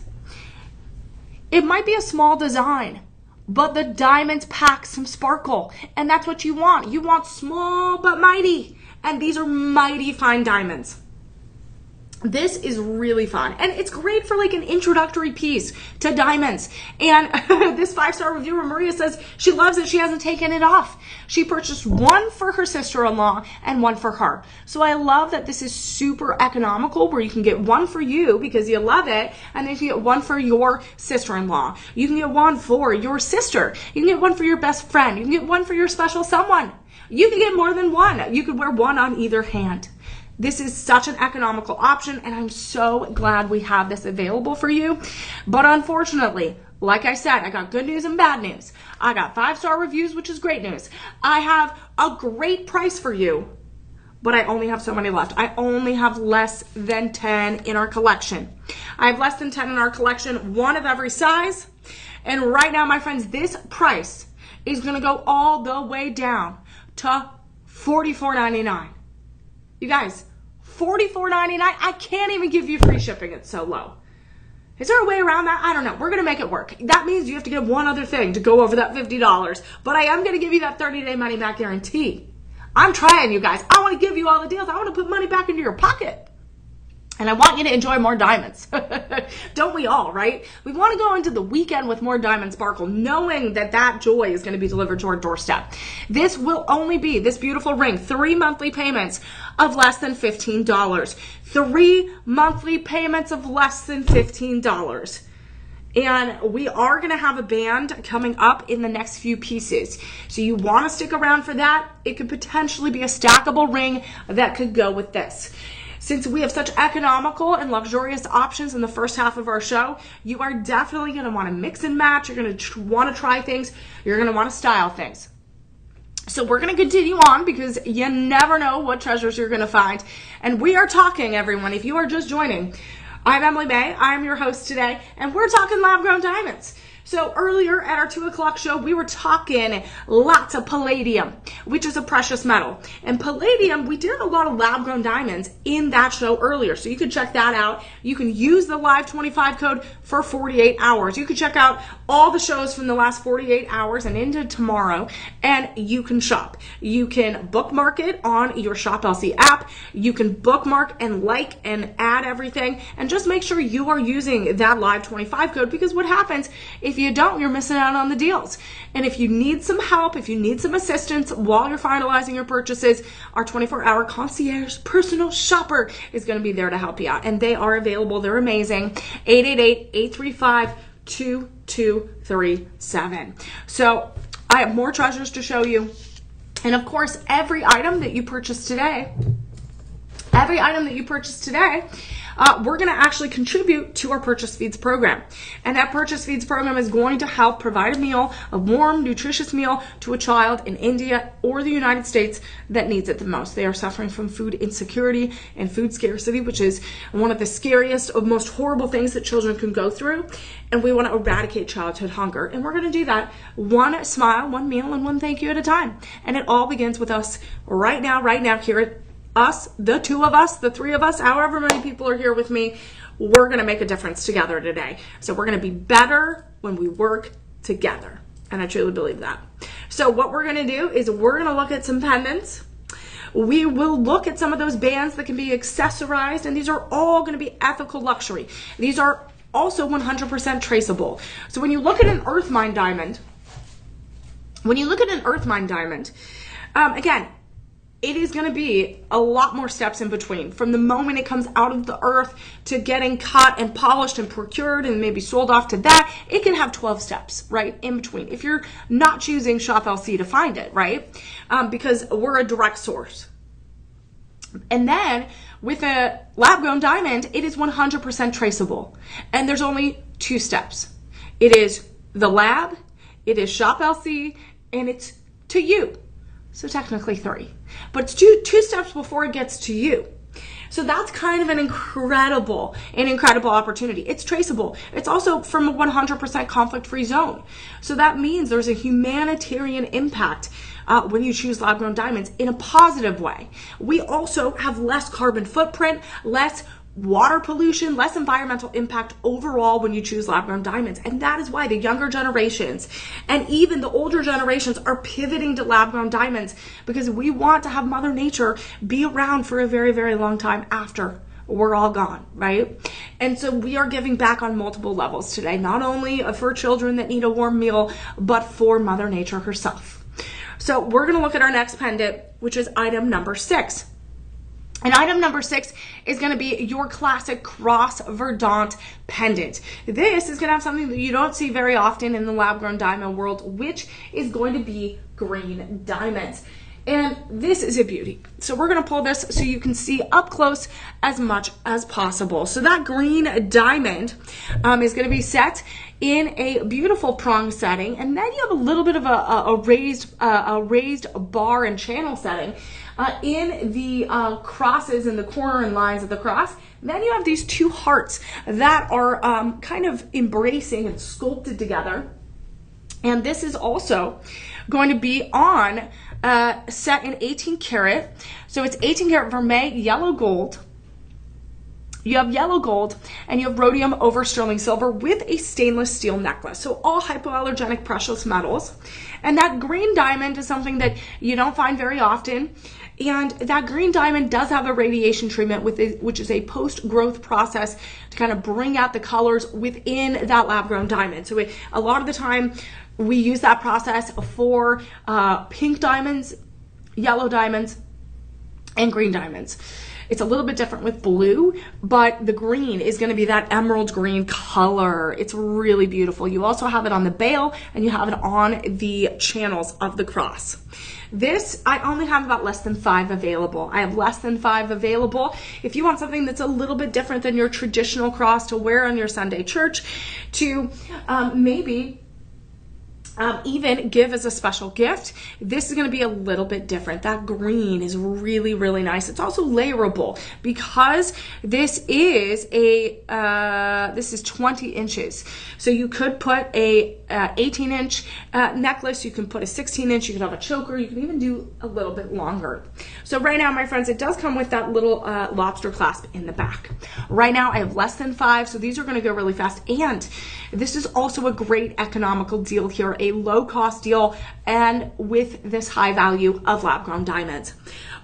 it might be a small design, but the diamonds pack some sparkle. And that's what you want. You want small but mighty. And these are mighty fine diamonds. This is really fun. And it's great for like an introductory piece to diamonds. And this 5-star reviewer, Maria, says she loves it. She hasn't taken it off. She purchased 1 for her sister-in-law and 1 for her. So I love that this is super economical, where you can get 1 for you because you love it. And then you can get 1 for your sister-in-law. You can get 1 for your sister. You can get 1 for your best friend. You can get 1 for your special someone. You can get more than 1. You could wear 1 on either hand. This is such an economical option, and I'm so glad we have this available for you. But unfortunately, like I said, I got good news and bad news. I got 5-star reviews, which is great news. I have a great price for you, but I only have so many left. I only have less than 10 in our collection. I have less than 10 in our collection, 1 of every size. And right now, my friends, this price is going to go all the way down to $44.99. You guys, $44.99, I can't even give you free shipping. It's so low. Is there a way around that? I don't know. We're going to make it work. That means you have to get 1 other thing to go over that $50. But I am going to give you that 30-day money-back guarantee. I'm trying, you guys. I want to give you all the deals. I want to put money back into your pocket. And I want you to enjoy more diamonds. Don't we all, right? We want to go into the weekend with more diamond sparkle, knowing that that joy is going to be delivered to our doorstep. This will only be, this beautiful ring, 3 monthly payments of less than $15. 3 monthly payments of less than $15. And we are going to have a band coming up in the next few pieces. So you want to stick around for that. It could potentially be a stackable ring that could go with this. Since we have such economical and luxurious options in the first half of our show, you are definitely going to want to mix and match. You're going to want to try things. You're going to want to style things. So we're going to continue on because you never know what treasures you're going to find. And we are talking, everyone, if you are just joining, I'm Emily Mae. I'm your host today, and we're talking lab-grown diamonds. So earlier at our 2 o'clock show, we were talking lots of palladium, which is a precious metal. And palladium, we did a lot of lab-grown diamonds in that show earlier. So you can check that out. You can use the Live 25 code for 48 hours. You can check out all the shows from the last 48 hours and into tomorrow, and you can shop. You can bookmark it on your Shop LC app. You can bookmark and like and add everything. And just make sure you are using that Live 25 code, because what happens if you don't, you're missing out on the deals. And if you need some help, if you need some assistance while you're finalizing your purchases, our 24-hour concierge personal shopper is going to be there to help you out. And they are available. They're amazing. 888-835-2237. So I have more treasures to show you. And of course, every item that you purchase today, we're going to actually contribute to our Purchase Feeds program. And that Purchase Feeds program is going to help provide a meal, a warm, nutritious meal to a child in India or the United States that needs it the most. They are suffering from food insecurity and food scarcity, which is one of the scariest, most horrible things that children can go through. And we want to eradicate childhood hunger. And we're going to do that one smile, one meal, and one thank you at a time. And it all begins with us right now here at us, the two of us, the three of us, however many people are here with me. We're going to make a difference together today. So we're going to be better when we work together. And I truly believe that. So what we're going to do is we're going to look at some pendants. We will look at some of those bands that can be accessorized, and these are all going to be ethical luxury. These are also 100% traceable. So when you look at an earth mine diamond, again, it is going to be a lot more steps in between. From the moment it comes out of the earth to getting cut and polished and procured and maybe sold off to that, it can have 12 steps, right, in between. If you're not choosing Shop LC to find it, right, because we're a direct source. And then with a lab-grown diamond, it is 100% traceable. And there's only 2 steps. It is the lab, it is Shop LC, and it's to you. So technically 3. But it's two steps before it gets to you. So that's kind of an incredible opportunity. It's traceable. It's also from a 100% conflict-free zone. So that means there's a humanitarian impact when you choose lab-grown diamonds in a positive way. We also have less carbon footprint, less water pollution, less environmental impact overall when you choose lab-grown diamonds. And that is why the younger generations and even the older generations are pivoting to lab-grown diamonds, because we want to have Mother Nature be around for a very, very long time after we're all gone, right? And so we are giving back on multiple levels today, not only for children that need a warm meal, but for Mother Nature herself. So we're going to look at our next pendant, which is item number 6. And item number 6 is going to be your classic cross verdant pendant. This is going to have something that you don't see very often in the lab-grown diamond world, which is going to be green diamonds. And this is a beauty. So we're going to pull this so you can see up close as much as possible. So that green diamond is going to be set in a beautiful prong setting. And then you have a little bit of a raised bar and channel setting in the crosses and the corner and lines of the cross. And then you have these 2 hearts that are kind of embracing and sculpted together. And this is also going to be on set in 18 karat. So it's 18 karat vermeil, yellow gold. You have yellow gold and you have rhodium over sterling silver with a stainless steel necklace. So all hypoallergenic precious metals. And that green diamond is something that you don't find very often. And that green diamond does have a radiation treatment which is a post-growth process to kind of bring out the colors within that lab-grown diamond. So a lot of the time we use that process for pink diamonds, yellow diamonds, and green diamonds. It's a little bit different with blue, but the green is going to be that emerald green color. It's really beautiful. You also have it on the bail, and you have it on the channels of the cross. This, I only have about less than 5 available. I have less than 5 available. If you want something that's a little bit different than your traditional cross to wear on your Sunday church, to maybe even give as a special gift, this is going to be a little bit different. That green is really, really nice. It's also layerable because this is this is 20 inches. So you could put a 18-inch necklace. You can put a 16-inch. You can have a choker. You can even do a little bit longer. So right now, my friends, it does come with that little lobster clasp in the back. Right now, I have less than 5, so these are going to go really fast. And this is also a great economical deal here, a low-cost deal, and with this high value of lab-grown diamonds.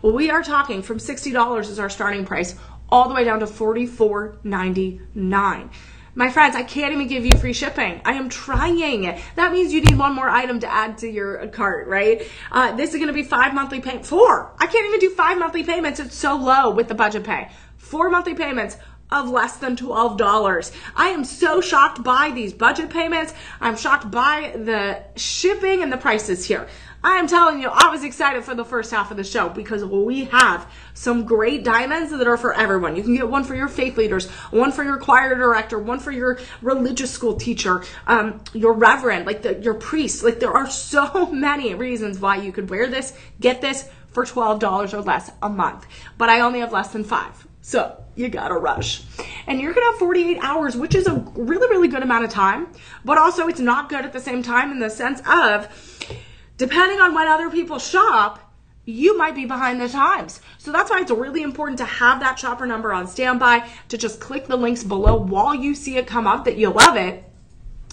We are talking from $60 is our starting price, all the way down to $44.99. My friends, I can't even give you free shipping. I am trying. That means you need one more item to add to your cart, right? This is going to be 5 monthly payments. 4. I can't even do 5 monthly payments. It's so low with the budget pay. 4 monthly payments of less than $12. I am so shocked by these budget payments. I'm shocked by the shipping and the prices here. I am telling you, I was excited for the first half of the show because we have some great diamonds that are for everyone. You can get one for your faith leaders, one for your choir director, one for your religious school teacher, your reverend, your priest. There are so many reasons why you could wear this, get this for $12 or less a month. But I only have less than 5. So you gotta rush. And you're gonna have 48 hours, which is a really, really good amount of time. But also it's not good at the same time in the sense of, depending on when other people shop, you might be behind the times. So that's why it's really important to have that shopper number on standby, to just click the links below while you see it come up that you love it,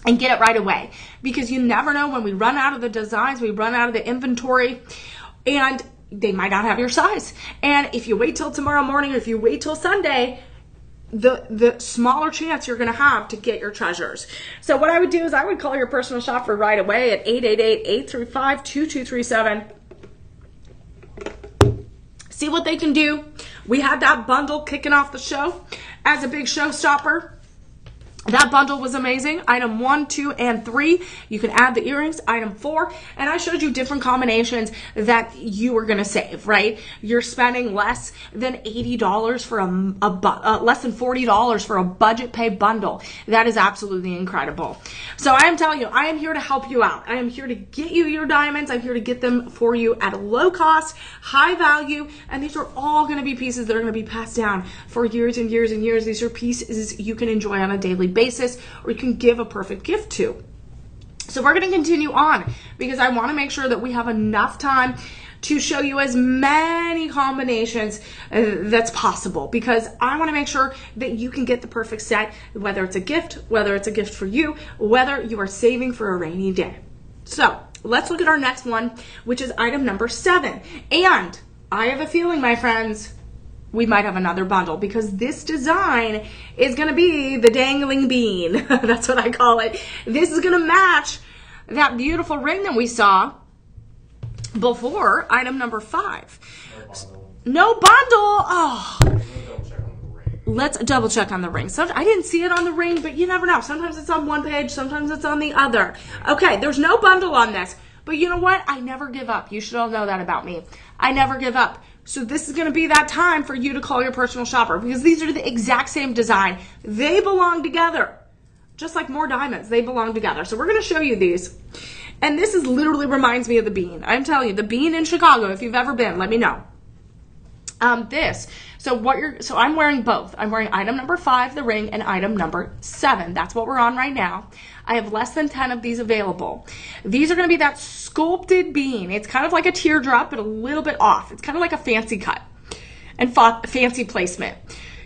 and get it right away. Because you never know when we run out of the designs, we run out of the inventory, and they might not have your size. And if you wait till tomorrow morning, or if you wait till Sunday, the smaller chance you're going to have to get your treasures. So what I would do is I would call your personal shopper right away at 888-835-2237. See what they can do. We had that bundle kicking off the show as a big showstopper. That bundle was amazing. Item 1, 2, and 3. You can add the earrings. Item 4. And I showed you different combinations that you were going to save, right? You're spending less than $80 for less than $40 for a budget pay bundle. That is absolutely incredible. So I am telling you, I am here to help you out. I am here to get you your diamonds. I'm here to get them for you at a low cost, high value. And these are all going to be pieces that are going to be passed down for years and years and years. These are pieces you can enjoy on a daily basis, or you can give a perfect gift to. So we're going to continue on because I want to make sure that we have enough time to show you as many combinations that's possible, because I want to make sure that you can get the perfect set, whether it's a gift, whether it's a gift for you, whether you are saving for a rainy day. So let's look at our next one, which is item number 7. And I have a feeling, my friends, we might have another bundle, because this design is going to be the dangling bean. That's what I call it. This is going to match that beautiful ring that we saw before, item number 5. No bundle. Oh. Let's double check on the ring. So I didn't see it on the ring, but you never know. Sometimes it's on one page, sometimes it's on the other. Okay, there's no bundle on this. But you know what? I never give up. You should all know that about me. I never give up. So this is going to be that time for you to call your personal shopper, because these are the exact same design. They belong together. Just like more diamonds, they belong together. So we're going to show you these. And this is literally reminds me of the bean. I'm telling you, the bean in Chicago, if you've ever been, let me know. So I'm wearing both. I'm wearing item number 5, the ring, and item number 7. That's what we're on right now. I have less than 10 of these available. These are going to be that sculpted bean. It's kind of like a teardrop, but a little bit off. It's kind of like a fancy cut and fancy placement.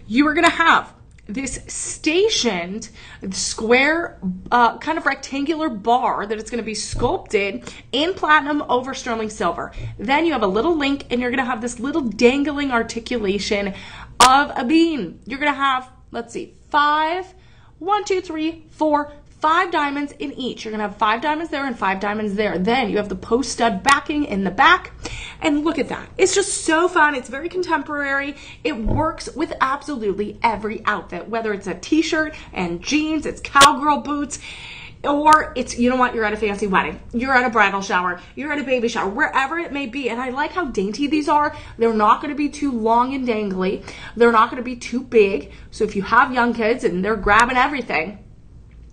You are going to have this stationed square kind of rectangular bar that it's going to be sculpted in platinum over sterling silver. Then you have a little link, and you're going to have this little dangling articulation of a bean. You're going to have, let's see, 5 diamonds in each. You're going to have 5 diamonds there and 5 diamonds there. Then you have the post stud backing in the back. And look at that. It's just so fun. It's very contemporary. It works with absolutely every outfit, whether it's a t-shirt and jeans, it's cowgirl boots, or it's, you know what, you're at a fancy wedding, you're at a bridal shower, you're at a baby shower, wherever it may be. And I like how dainty these are. They're not going to be too long and dangly. They're not going to be too big. So if you have young kids and they're grabbing everything,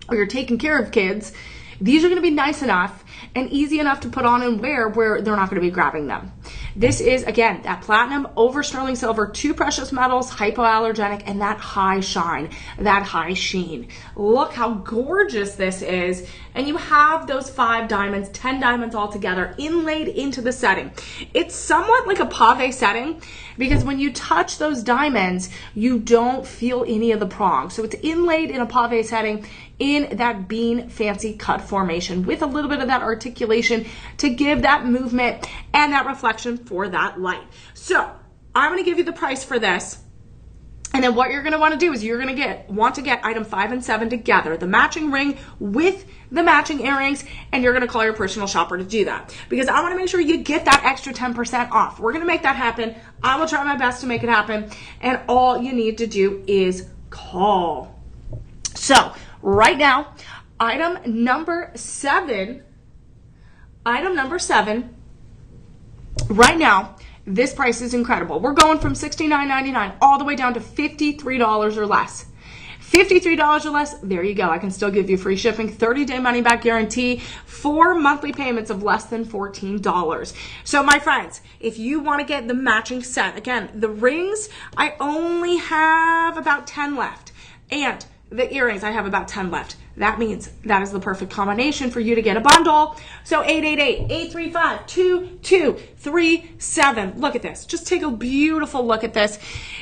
or you're taking care of kids, these are going to be nice enough and easy enough to put on and wear where they're not going to be grabbing them. This is, again, that platinum over sterling silver, 2 precious metals, hypoallergenic, and that high shine, that high sheen. Look how gorgeous this is. And you have those 5 diamonds, 10 diamonds all together, inlaid into the setting. It's somewhat like a pave setting, because when you touch those diamonds, you don't feel any of the prongs. So it's inlaid in a pave setting in that bean fancy cut formation with a little bit of that articulation to give that movement and that reflection for that light. So I'm going to give you the price for this. And then what you're going to want to do is you're going to want to get item 5 and 7 together, the matching ring with the matching earrings, and you're going to call your personal shopper to do that, because I want to make sure you get that extra 10% off. We're going to make that happen. I will try my best to make it happen, and all you need to do is call. So right now, item number 7, right now, this price is incredible. We're going from $69.99 all the way down to $53 or less. $53 or less, there you go. I can still give you free shipping, 30-day money-back guarantee, 4 monthly payments of less than $14. So my friends, if you want to get the matching set, again, the rings, I only have about 10 left. And the earrings, I have about 10 left. That means that is the perfect combination for you to get a bundle. So 888-835-2237. Look at this. Just take a beautiful look at this.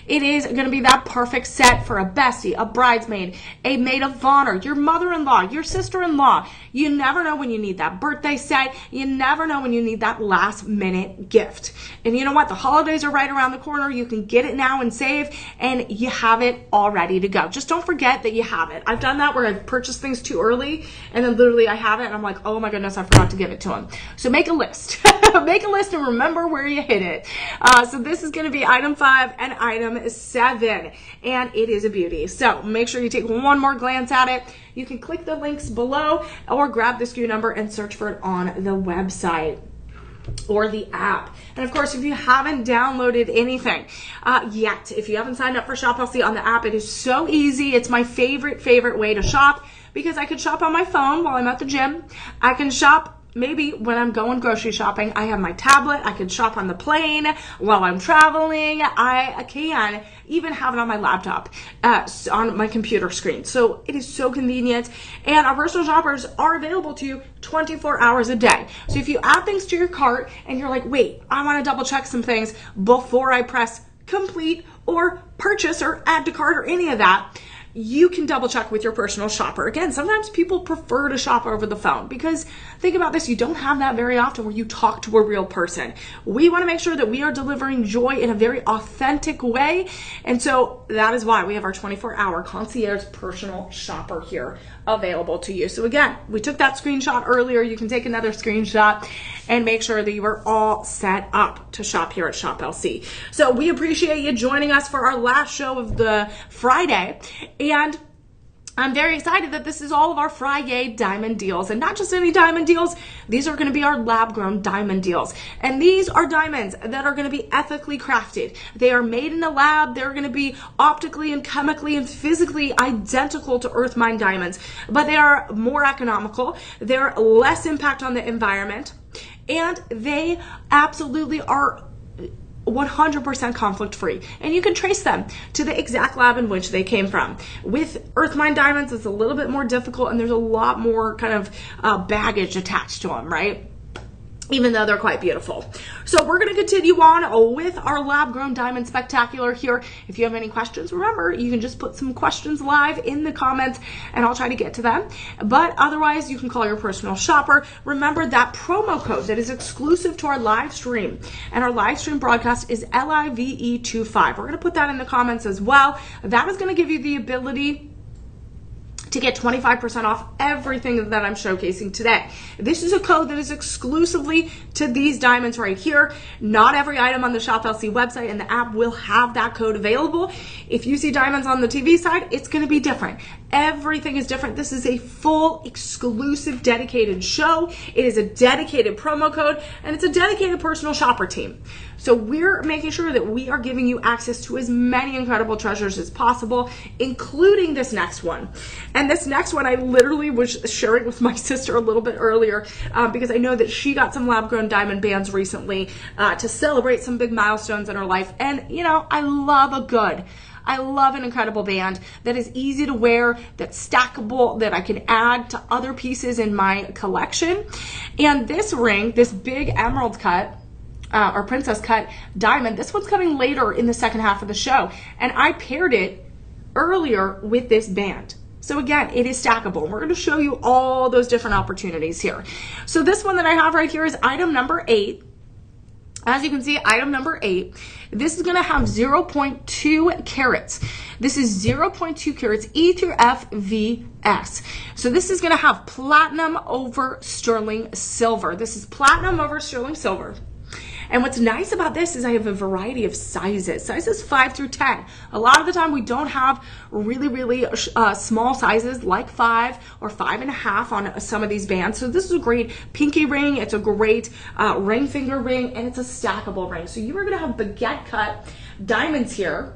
It is going to be that perfect set for a bestie, a bridesmaid, a maid of honor, your mother-in-law, your sister-in-law. You never know when you need that birthday set. You never know when you need that last-minute gift. And you know what? The holidays are right around the corner. You can get it now and save, and you have it all ready to go. Just don't forget that you have it. I've done that where I've purchased things too early, and then literally I have it, and I'm like, oh my goodness, I forgot to give it to him. So make a list. Make a list and remember where you hid it. So this is going to be item 5 and item 7, and it is a beauty. So make sure you take one more glance at it. You can click the links below or grab the SKU number and search for it on the website or the app. And of course, if you haven't downloaded anything yet, if you haven't signed up for Shop LC on the app, it is so easy. It's my favorite way to shop, because I could shop on my phone while I'm at the gym. I can shop maybe when I'm going grocery shopping. I have my tablet. I can shop on the plane while I'm traveling. I can even have it on my laptop, on my computer screen. So it is so convenient. And our personal shoppers are available to you 24 hours a day. So if you add things to your cart and you're like, wait, I want to double check some things before I press complete or purchase or add to cart or any of that, you can double check with your personal shopper. Again, sometimes people prefer to shop over the phone, because think about this, you don't have that very often where you talk to a real person. We want to make sure that we are delivering joy in a very authentic way. And so that is why we have our 24-hour concierge personal shopper here available to you. So again, we took that screenshot earlier. You can take another screenshot and make sure that you are all set up to shop here at Shop LC. So we appreciate you joining us for our last show of the Friday. And I'm very excited that this is all of our Friday diamond deals, and not just any diamond deals. These are going to be our lab-grown diamond deals. And these are diamonds that are going to be ethically crafted. They are made in a lab. They're going to be optically and chemically and physically identical to earth mine diamonds, but they are more economical. They're less impact on the environment, and they absolutely are 100% conflict free, and you can trace them to the exact lab in which they came from. With earth mine diamonds, it's a little bit more difficult, and there's a lot more kind of baggage attached to them, right? even though they're quite beautiful. So we're going to continue on with our lab grown diamond spectacular here. If you have any questions, remember, you can just put some questions live in the comments and I'll try to get to them. But otherwise, you can call your personal shopper. Remember that promo code that is exclusive to our live stream, and our live stream broadcast is LIVE25. We're going to put that in the comments as well. That is going to give you the ability to get 25% off everything that I'm showcasing today. This is a code that is exclusively to these diamonds right here. Not every item on the Shop LC website and the app will have that code available. If you see diamonds on the TV side, it's going to be different. Everything is different. This is a full exclusive dedicated show. It is a dedicated promo code and it's a dedicated personal shopper team. So we're making sure that we are giving you access to as many incredible treasures as possible, including this next one. And this next one I literally was sharing with my sister a little bit earlier because I know that she got some lab grown diamond bands recently to celebrate some big milestones in her life. And you know, I love an incredible band that is easy to wear, that's stackable, that I can add to other pieces in my collection. And this ring, this big emerald cut, or princess cut diamond, this one's coming later in the second half of the show. And I paired it earlier with this band. So again, it is stackable. We're going to show you all those different opportunities here. So this one that I have right here is item number 8. As you can see, item number 8, this is going to have 0.2 carats. This is 0.2 carats E through F V S. So this is going to have platinum over sterling silver. This is platinum over sterling silver. And what's nice about this is I have a variety of sizes 5 through 10. A lot of the time we don't have really small sizes like 5 or 5.5 on some of these bands. So this is a great pinky ring. It's a great ring finger ring, and it's a stackable ring. So you are going to have baguette cut diamonds here.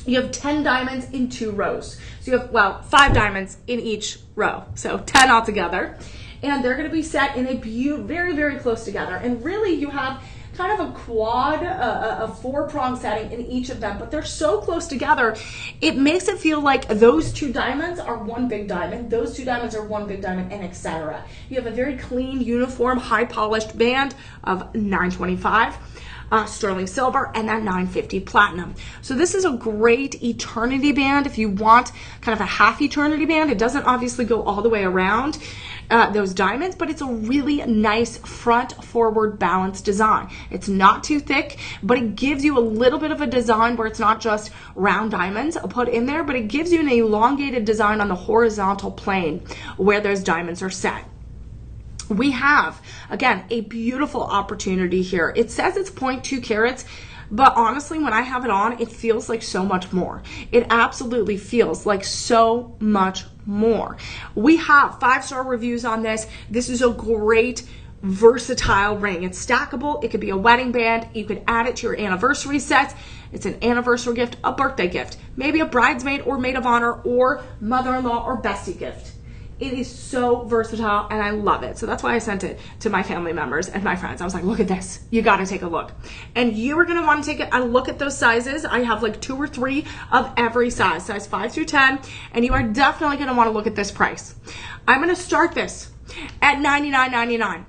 You have 10 diamonds in 2 rows. So you have, well, 5 diamonds in each row. So 10 altogether. And they're going to be set in a very close together. And really you have kind of a quad, a 4-prong setting in each of them, but they're so close together, it makes it feel like those 2 diamonds are one big diamond, those 2 diamonds are one big diamond, and etc. You have a very clean, uniform, high polished band of 925. Sterling silver, and then 950 platinum. So this is a great eternity band if you want kind of a half eternity band. It doesn't obviously go all the way around those diamonds, but it's a really nice front forward balanced design. It's not too thick, but it gives you a little bit of a design where it's not just round diamonds put in there, but it gives you an elongated design on the horizontal plane where those diamonds are set. We have, again, a beautiful opportunity here. It says it's 0.2 carats, but honestly, when I have it on, it feels like so much more. It absolutely feels like so much more. We have 5-star reviews on this. This is a great versatile ring. It's stackable. It could be a wedding band. You could add it to your anniversary sets. It's an anniversary gift, a birthday gift, maybe a bridesmaid or maid of honor or mother-in-law or bestie gift. It is so versatile and I love it. So that's why I sent it to my family members and my friends. I was like, look at this. You got to take a look. And you are going to want to take a look at those sizes. I have like 2 or 3 of every size 5 through 10. And you are definitely going to want to look at this price. I'm going to start this at $99.99.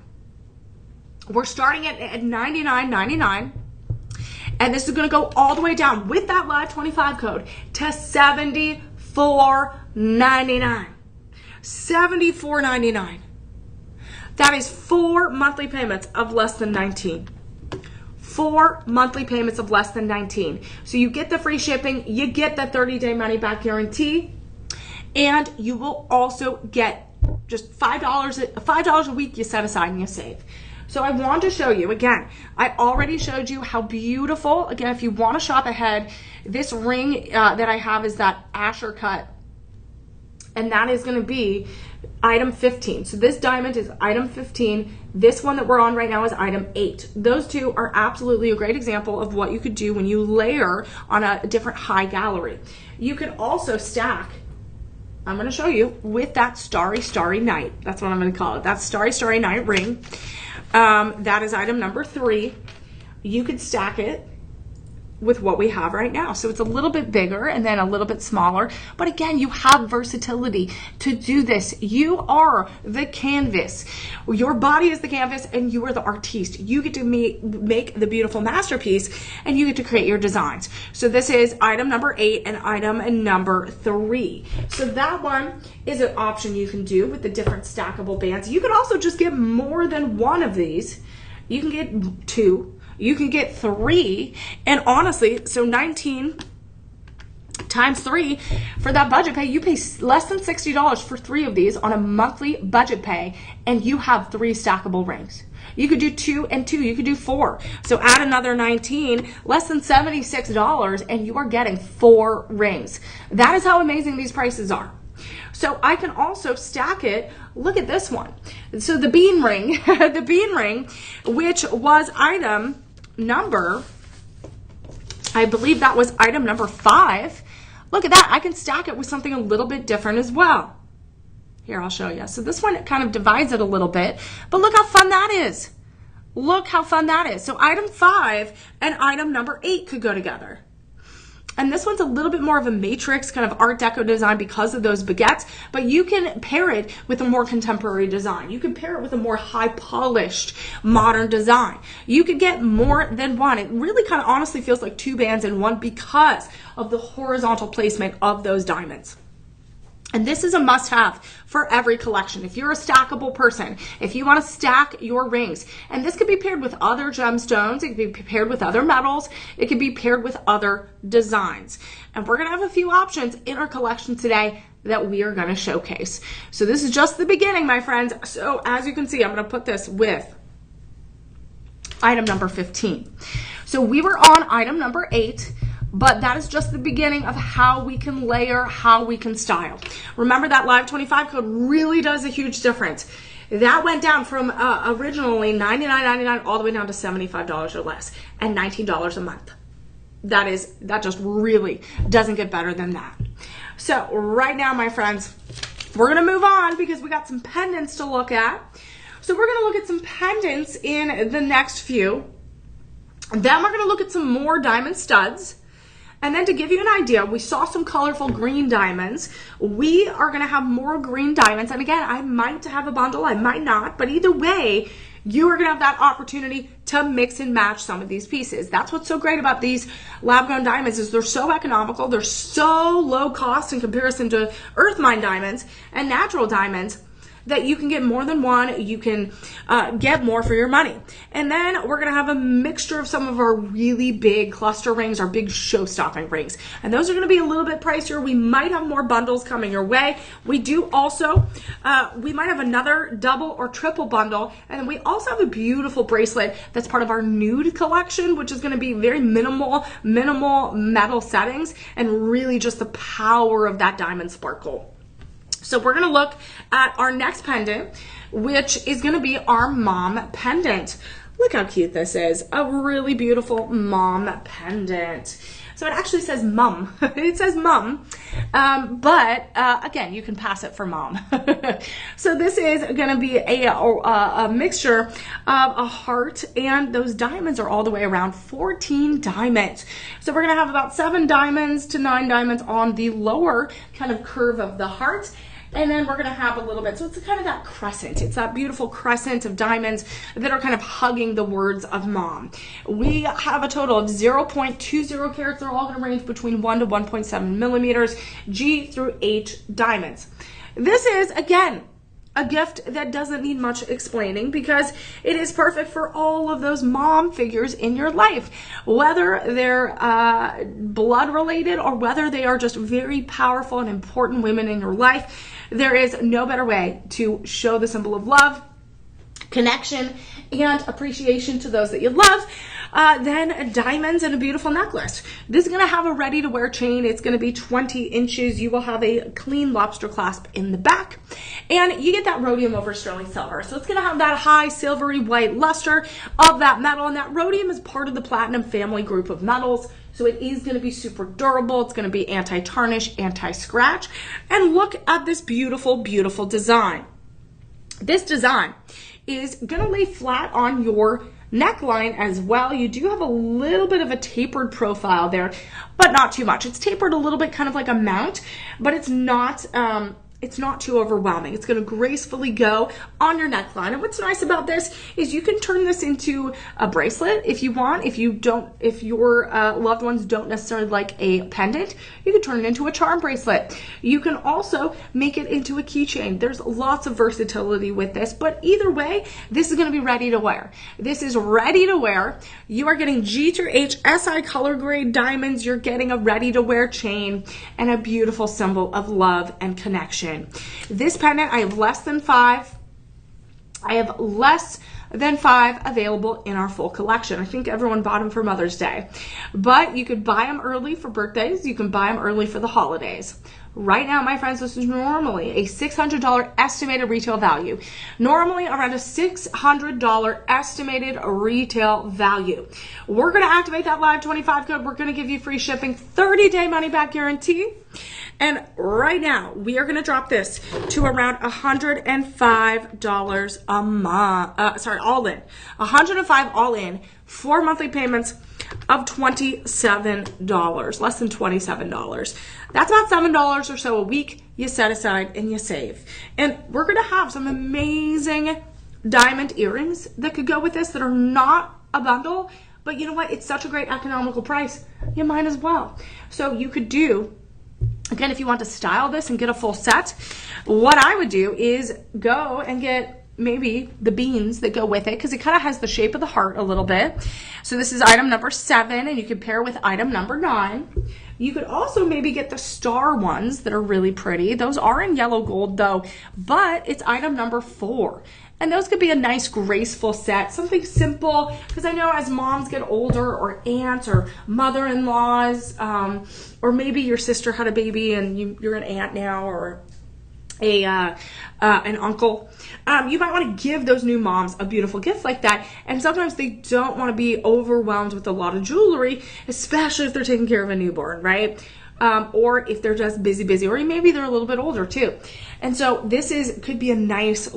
We're starting it at $99.99. And this is going to go all the way down with that live 25 code to $74.99. $74.99. That is 4 monthly payments of less than 19. 4 monthly payments of less than 19. So you get the free shipping, you get the 30-day money back guarantee, and you will also get just $5 a week you set aside and you save. So I want to show you, again, I already showed you how beautiful, again, if you want to shop ahead, this ring that I have is that Asher cut. And that is going to be item 15. So this diamond is item 15. This one that we're on right now is item 8. Those two are absolutely a great example of what you could do when you layer on a different high gallery. You can also stack, I'm going to show you, with that Starry Night. That's what I'm going to call it. That Starry Night ring. That is item number 3. You could stack it with what we have right now. So it's a little bit bigger and then a little bit smaller. But again, you have versatility to do this. You are the canvas. Your body is the canvas and you are the artiste. You get to make the beautiful masterpiece and you get to create your designs. So this is item number 8 and item number 3. So that one is an option you can do with the different stackable bands. You can also just get more than one of these. You can get 2. You can get 3, and honestly, so 19 times 3 for that budget pay, you pay less than $60 for 3 of these on a monthly budget pay, and you have 3 stackable rings. You could do 2 and 2, you could do 4. So add another 19, less than $76, and you are getting 4 rings. That is how amazing these prices are. So I can also stack it. Look at this one. So the bean ring, the bean ring, which was item number, I believe that was item number 5. Look at that. I can stack it with something a little bit different as well. Here, I'll show you. So this one, it kind of divides it a little bit, but look how fun that is. Look how fun that is. So item 5 and item number 8 could go together. And this one's a little bit more of a matrix kind of art deco design because of those baguettes, but you can pair it with a more contemporary design. You can pair it with a more high polished modern design. You could get more than one. It really kind of honestly feels like 2 bands in one because of the horizontal placement of those diamonds. And this is a must-have for every collection. If you're a stackable person, if you want to stack your rings, and this could be paired with other gemstones, it could be paired with other metals, it could be paired with other designs. And we're going to have a few options in our collection today that we are going to showcase. So this is just the beginning, my friends. So as you can see, I'm going to put this with item number 15. So we were on item number 8. But that is just the beginning of how we can layer, how we can style. Remember that Live 25 code really does a huge difference. That went down from originally $99.99 all the way down to $75 or less and $19 a month. That just really doesn't get better than that. So right now, my friends, we're going to move on because we got some pendants to look at. So we're going to look at some pendants in the next few. Then we're going to look at some more diamond studs. And then to give you an idea, we saw some colorful green diamonds. We are going to have more green diamonds. And again, I might have a bundle, I might not. But either way, you are going to have that opportunity to mix and match some of these pieces. That's what's so great about these lab-grown diamonds is they're so economical. They're so low cost in comparison to earth mine diamonds and natural diamonds that you can get more than one, you can get more for your money. And then we're gonna have a mixture of some of our really big cluster rings, our big show-stopping rings. And those are gonna be a little bit pricier. We might have more bundles coming your way. We do also, we might have another double or triple bundle. And then we also have a beautiful bracelet that's part of our nude collection, which is gonna be very minimal metal settings and really just the power of that diamond sparkle. So we're going to look at our next pendant, which is going to be our mom pendant. Look how cute this is. A really beautiful mom pendant. So it actually says mum. It says mum. But again, you can pass it for mom. So this is going to be a mixture of a heart, and those diamonds are all the way around 14 diamonds. So we're going to have about 7 diamonds to 9 diamonds on the lower kind of curve of the heart. And then we're going to have a little bit, so it's kind of that crescent. It's that beautiful crescent of diamonds that are kind of hugging the words of mom. We have a total of 0.20 carats. They're all going to range between 1 to 1.7 millimeters, G through H diamonds. This is, again, a gift that doesn't need much explaining because it is perfect for all of those mom figures in your life, whether they're blood related or whether they are just very powerful and important women in your life. There is no better way to show the symbol of love, connection, and appreciation to those that you love than diamonds and a beautiful necklace. This is going to have a ready-to-wear chain. It's going to be 20 inches. You will have a clean lobster clasp in the back, and you get that rhodium over sterling silver. So it's going to have that high silvery white luster of that metal, and that rhodium is part of the platinum family group of metals. So it is going to be super durable. It's going to be anti-tarnish, anti-scratch. And look at this beautiful, beautiful design. This design is going to lay flat on your neckline as well. You do have a little bit of a tapered profile there, but not too much. It's tapered a little bit, kind of like a mount, but it's not too overwhelming. It's going to gracefully go on your neckline. And what's nice about this is you can turn this into a bracelet if you want. If your loved ones don't necessarily like a pendant, you can turn it into a charm bracelet. You can also make it into a keychain. There's lots of versatility with this, but either way, this is going to be ready to wear. This is ready to wear. You are getting G through H SI color grade diamonds. You're getting a ready to wear chain and a beautiful symbol of love and connection. This pendant, I have less than 5. I have less than 5 available in our full collection. I think everyone bought them for Mother's Day, but you could buy them early for birthdays. You can buy them early for the holidays. Right now, my friends, this is normally a $600 estimated retail value. Normally around a $600 estimated retail value. We're going to activate that live 25 code. We're going to give you free shipping, 30-day money back guarantee. And right now, we are going to drop this to around $105 a month. All in. $105 all in, 4 monthly payments of $27, less than $27. That's about $7 or so a week you set aside and you save. And we're going to have some amazing diamond earrings that could go with this that are not a bundle, but you know what? It's such a great economical price. You might as well. So you could do, again, if you want to style this and get a full set, what I would do is go and get maybe the beans that go with it, because it kind of has the shape of the heart a little bit. So this is item number 7, and you can pair with item number 9. You could also maybe get the star ones that are really pretty. Those are in yellow gold though, but it's item number 4. And those could be a nice graceful set, something simple, because I know as moms get older, or aunts or mother-in-laws, or maybe your sister had a baby and you're an aunt now, or an uncle, you might want to give those new moms a beautiful gift like that. And sometimes they don't want to be overwhelmed with a lot of jewelry, especially if they're taking care of a newborn, right? Or if they're just busy, or maybe they're a little bit older too. And so this could be a nice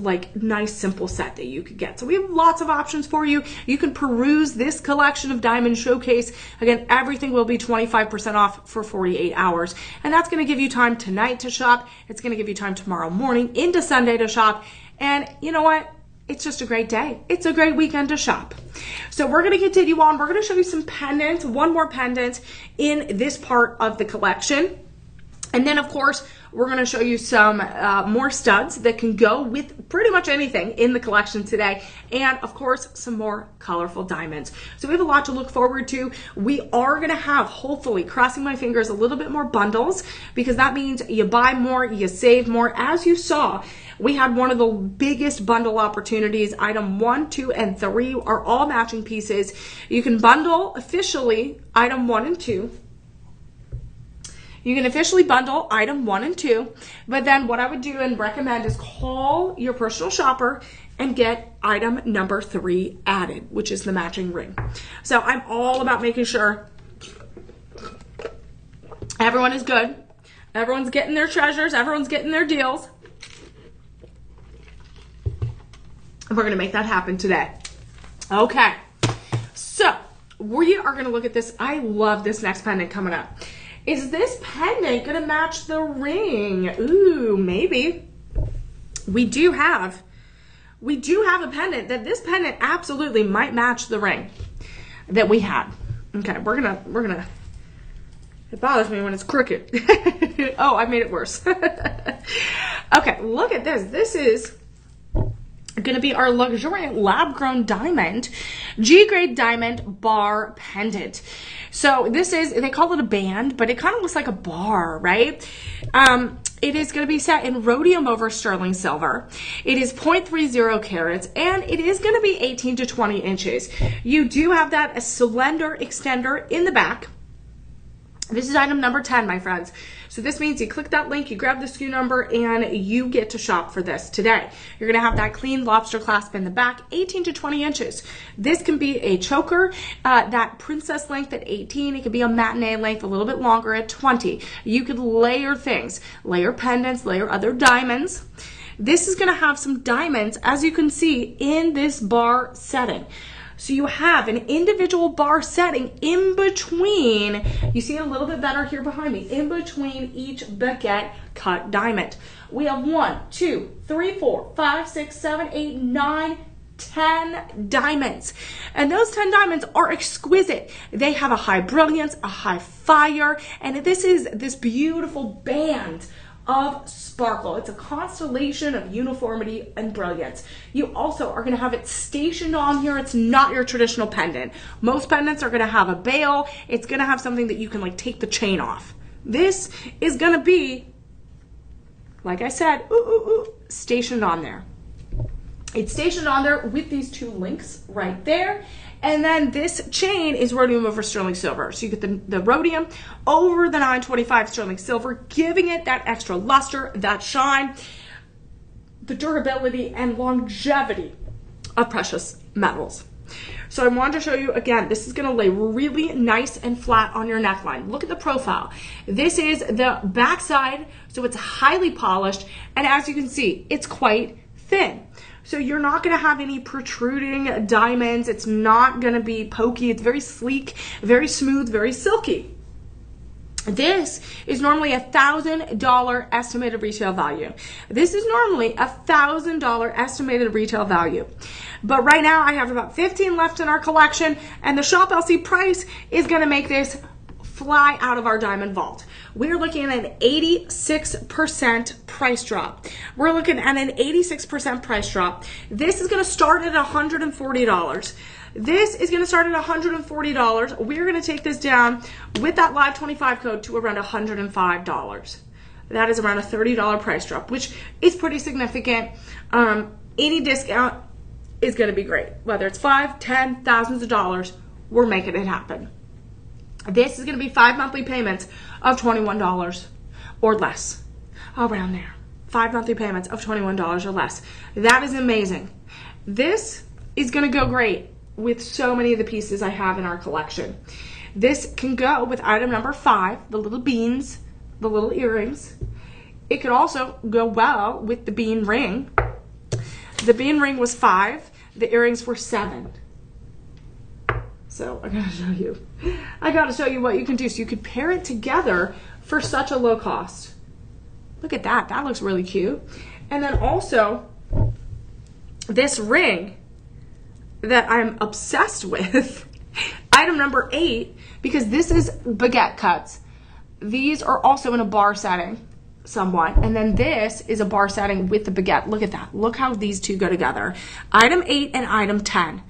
simple set that you could get. So we have lots of options for you. You can peruse this collection of Diamond Showcase. Again, everything will be 25% off for 48 hours. And that's going to give you time tonight to shop. It's going to give you time tomorrow morning into Sunday to shop. And you know what? It's just a great day. It's a great weekend to shop. So we're going to continue on. We're going to show you some pendants, one more pendant in this part of the collection. And then, of course, we're going to show you some more studs that can go with pretty much anything in the collection today. And, of course, some more colorful diamonds. So we have a lot to look forward to. We are going to have, hopefully, crossing my fingers, a little bit more bundles, because that means you buy more, you save more. As you saw, we had one of the biggest bundle opportunities. Item 1, 2, and 3 are all matching pieces. You can bundle officially item 1 and 2. You can officially bundle item 1 and 2, but then what I would do and recommend is call your personal shopper and get item number 3 added, which is the matching ring. So I'm all about making sure everyone is good. Everyone's getting their treasures. Everyone's getting their deals. We're going to make that happen today. Okay, so we are going to look at this. I love this next pendant coming up. Is this pendant going to match the ring? Ooh, maybe. We do have a pendant that this pendant absolutely might match the ring that we had. Okay, we're gonna, it bothers me when it's crooked. Oh, I made it worse. Okay, look at this. This is going to be our luxuriant lab-grown diamond, G-grade diamond bar pendant. So this is, they call it a band, but it kind of looks like a bar, right? It is going to be set in rhodium over sterling silver. It is 0.30 carats, and it is going to be 18 to 20 inches. You do have that slender extender in the back. This is item number 10, my friends. So this means you click that link, you grab the SKU number, and you get to shop for this today. You're going to have that clean lobster clasp in the back, 18 to 20 inches. This can be a choker, that princess length at 18. It could be a matinee length, a little bit longer at 20. You could layer things, layer pendants, layer other diamonds. This is going to have some diamonds, as you can see, in this bar setting. So you have an individual bar setting in between, you see it a little bit better here behind me, in between each baguette cut diamond. We have 1, 2, 3, 4, 5, 6, 7, 8, 9, 10 diamonds. And those 10 diamonds are exquisite. They have a high brilliance, a high fire, and this is this beautiful band of sparkle. It's a constellation of uniformity and brilliance. You also are going to have it stationed on here. It's not your traditional pendant. Most pendants are going to have a bail. It's going to have something that you can like take the chain off. This is going to be, like I said, stationed on there. It's stationed on there with these 2 links right there. And then this chain is rhodium over sterling silver. So you get the rhodium over the 925 sterling silver, giving it that extra luster, that shine, the durability and longevity of precious metals. So I wanted to show you again, this is going to lay really nice and flat on your neckline. Look at the profile. This is the back side, so it's highly polished. And as you can see, it's quite thin. So you're not going to have any protruding diamonds. It's not going to be pokey. It's very sleek, very smooth, very silky. This is normally $1,000 estimated retail value. This is normally $1,000 estimated retail value. But right now I have about 15 left in our collection, and the Shop LC price is going to make this fly out of our diamond vault. We're looking at an 86% price drop. We're looking at an 86% price drop. This is going to start at $140. This is going to start at $140. We're going to take this down with that live 25 code to around $105. That is around a $30 price drop, which is pretty significant. Any discount is going to be great. Whether it's 5, 10, thousands of dollars, we're making it happen. This is going to be 5 monthly payments of $21 or less, around there. 5 monthly payments of $21 or less. That is amazing. This is going to go great with so many of the pieces I have in our collection. This can go with item number 5, the little beans, the little earrings. It could also go well with the bean ring. The bean ring was 5, the earrings were 7. So I gotta show you. I gotta show you what you can do. So you could pair it together for such a low cost. Look at that. That looks really cute. And then also this ring that I'm obsessed with, item number 8, because this is baguette cuts. These are also in a bar setting somewhat. And then this is a bar setting with the baguette. Look at that. Look how these two go together. Item 8 and item 10.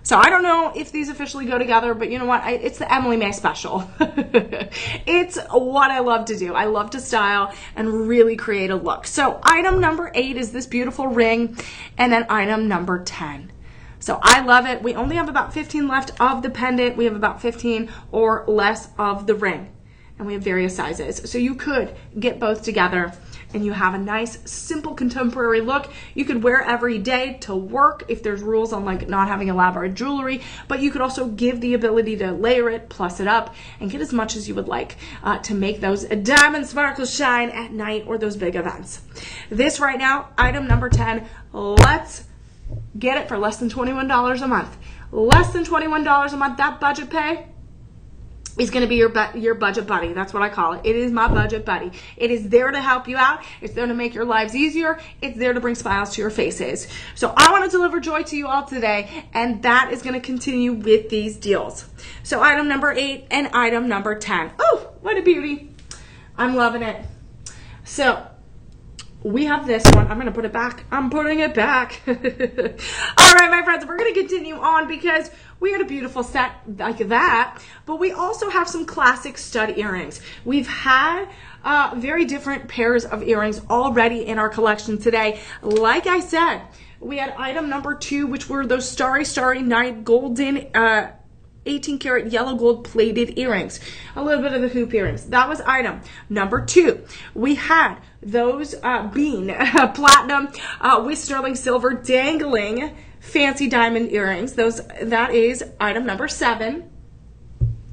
So I don't know if these officially go together, but you know what? It's the Emily Mae special. It's what I love to do. I love to style and really create a look. So item number 8 is this beautiful ring, and then item number 10. So I love it. We only have about 15 left of the pendant. We have about 15 or less of the ring, and we have various sizes. So you could get both together and you have a nice, simple, contemporary look. You could wear every day to work if there's rules on like not having elaborate jewelry, but you could also give the ability to layer it, plus it up, and get as much as you would like to make those diamond sparkles shine at night or those big events. This right now, item number 10, let's get it for less than $21 a month. Less than $21 a month, that budget pay is going to be your budget buddy. That's what I call it. It is my budget buddy. It is there to help you out. It's there to make your lives easier. It's there to bring smiles to your faces. So I want to deliver joy to you all today, and that is going to continue with these deals. So item number 8 and item number 10. Oh, what a beauty. I'm loving it. So we have this one. I'm going to put it back. I'm putting it back. All right, my friends, we're going to continue on because we had a beautiful set like that, but we also have some classic stud earrings. We've had very different pairs of earrings already in our collection today. Like I said, we had item number 2, which were those starry night golden 18 karat yellow gold plated earrings, a little bit of the hoop earrings. That was item number 2. We had those bean platinum with sterling silver dangling fancy diamond earrings. That is item number 7.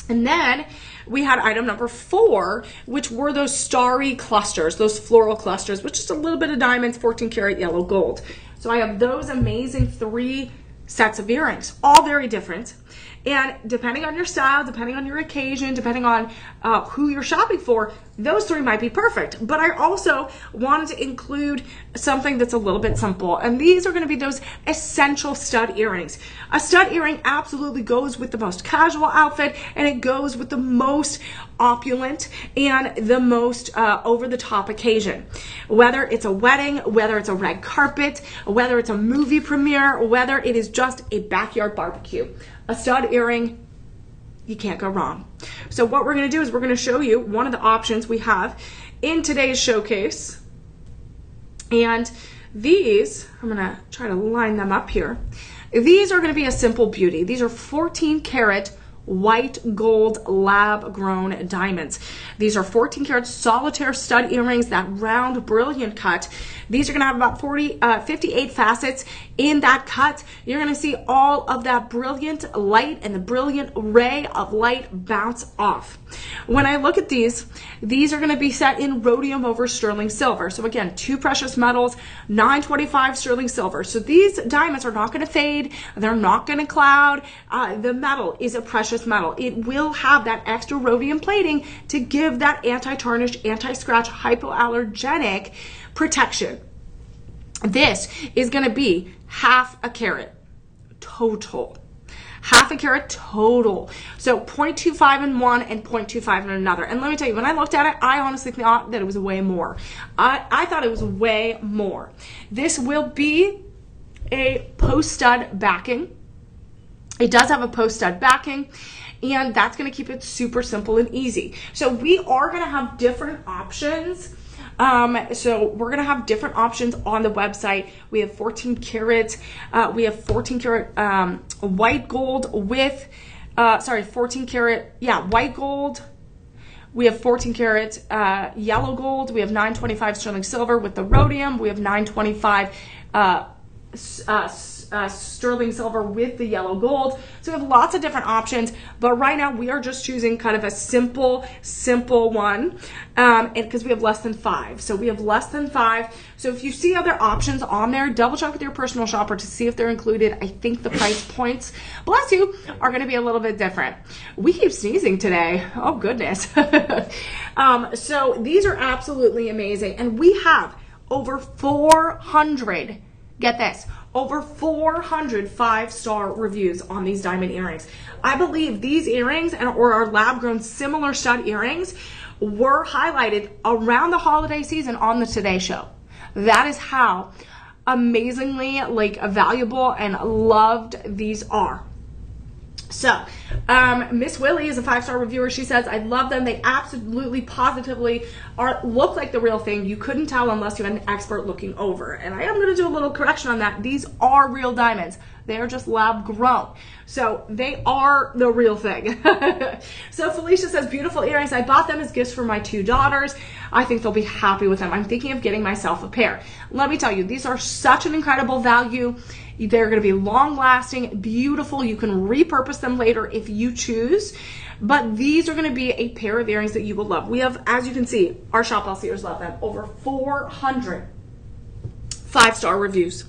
And then we had item number 4, which were those starry clusters, those floral clusters, which is a little bit of diamonds, 14 karat yellow gold. So I have those amazing 3 sets of earrings, all very different. And depending on your style, depending on your occasion, depending on who you're shopping for, those three might be perfect. But I also wanted to include something that's a little bit simple. And these are going to be those essential stud earrings. A stud earring absolutely goes with the most casual outfit, and it goes with the most opulent and the most over-the-top occasion. Whether it's a wedding, whether it's a red carpet, whether it's a movie premiere, whether it is just a backyard barbecue. A stud earring, you can't go wrong. So what we're going to do is we're going to show you one of the options we have in today's showcase. And these, I'm going to try to line them up here. These are going to be a simple beauty. These are 14 karat white gold lab grown diamonds. These are 14 karat solitaire stud earrings, that round brilliant cut. These are going to have about 58 facets in that cut. You're going to see all of that brilliant light and the brilliant ray of light bounce off. When I look at these are going to be set in rhodium over sterling silver. So again, two precious metals, 925 sterling silver. So these diamonds are not going to fade. They're not going to cloud. The metal is a precious metal. It will have that extra rhodium plating to give that anti-tarnish, anti-scratch, hypoallergenic protection. This is going to be half a carat total. Half a carat total. So 0.25 in one and 0.25 in another. And let me tell you, when I looked at it, I honestly thought that it was way more. I thought it was way more. This will be a post stud backing. It does have a post stud backing, and that's going to keep it super simple and easy. So we are going to have different options. So we're going to have different options on the website. We have 14 karat, we have 14 karat, white gold with, 14 karat, white gold. We have 14 karat, yellow gold. We have 925 sterling silver with the rhodium. We have 925, sterling silver with the yellow gold. So we have lots of different options, but right now we are just choosing kind of a simple one, and because we have less than 5. So we have less than 5. So if you see other options on there, double check with your personal shopper to see if they're included. I think the price points, bless you, are going to be a little bit different. We keep sneezing today. Oh goodness. So these are absolutely amazing, and we have over 400, get this, over 400 5-star reviews on these diamond earrings. I believe these earrings or our lab grown similar stud earrings were highlighted around the holiday season on the Today Show. That is how amazingly valuable and loved these are. So, Miss Willie is a 5-star reviewer. She says, I love them. They absolutely, positively look like the real thing. You couldn't tell unless you had an expert looking over. And I am going to do a little correction on that. These are real diamonds. They are just lab grown. So they are the real thing. So Felicia says, beautiful earrings. I bought them as gifts for my 2 daughters. I think they'll be happy with them. I'm thinking of getting myself a pair. Let me tell you, these are such an incredible value. They're going to be long lasting, beautiful. You can repurpose them later if you choose, but these are going to be a pair of earrings that you will love. We have, as you can see, our shop LCers love them. Over 400 5-star reviews.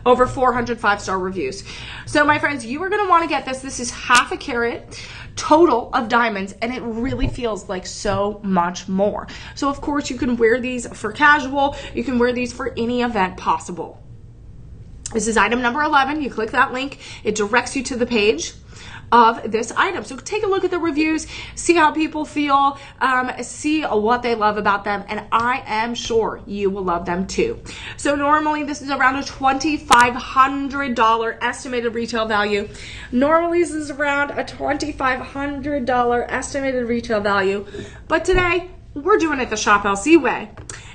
Over 400 5-star reviews. So my friends, you are going to want to get this. This is half a carat total of diamonds, and it really feels like so much more. So of course you can wear these for casual. You can wear these for any event possible. This is item number 11. You click that link. It directs you to the page of this item. So take a look at the reviews, see how people feel, see what they love about them, and I am sure you will love them too. So normally this is around a $2,500 estimated retail value. Normally this is around a $2,500 estimated retail value, but today we're doing it the Shop LC way.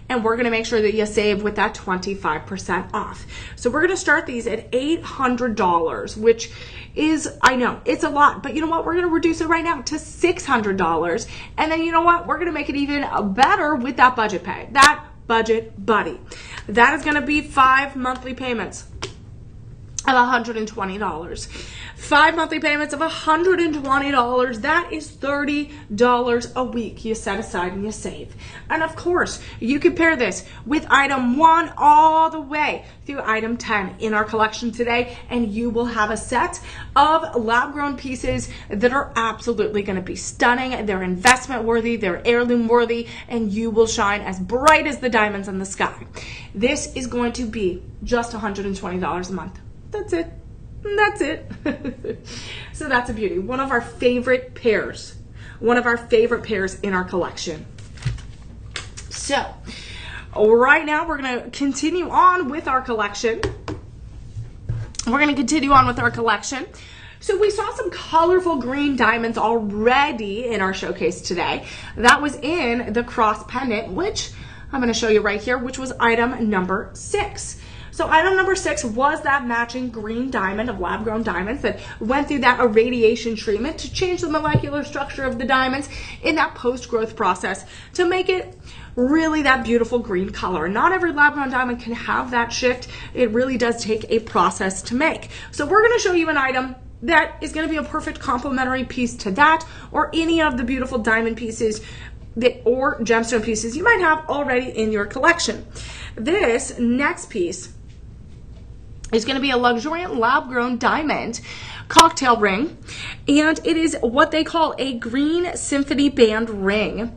And we're going to make sure that you save with that 25% off. So we're going to start these at $800, which is, I know, it's a lot. But you know what? We're going to reduce it right now to $600. And then you know what? We're going to make it even better with that budget pay. That budget buddy. That is going to be 5 monthly payments of $120. 5 monthly payments of $120. That is $30 a week you set aside and you save. And of course, you can pair this with item 1 all the way through item 10 in our collection today, and you will have a set of lab-grown pieces that are absolutely going to be stunning. They're investment worthy, they're heirloom worthy, and you will shine as bright as the diamonds in the sky. This is going to be just $120 a month. That's it. That's it. So that's a beauty. One of our favorite pairs. One of our favorite pairs in our collection. So right now we're going to continue on with our collection. So we saw some colorful green diamonds already in our showcase today. That was in the cross pendant, which I'm going to show you right here, which was item number 6. So item number 6 was that matching green diamond of lab-grown diamonds that went through that irradiation treatment to change the molecular structure of the diamonds in that post-growth process to make it really that beautiful green color. Not every lab-grown diamond can have that shift. It really does take a process to make. So we're going to show you an item that is going to be a perfect complementary piece to that or any of the beautiful diamond pieces or gemstone pieces you might have already in your collection. This next piece is going to be a luxuriant lab-grown diamond cocktail ring, and it is what they call a green symphony band ring.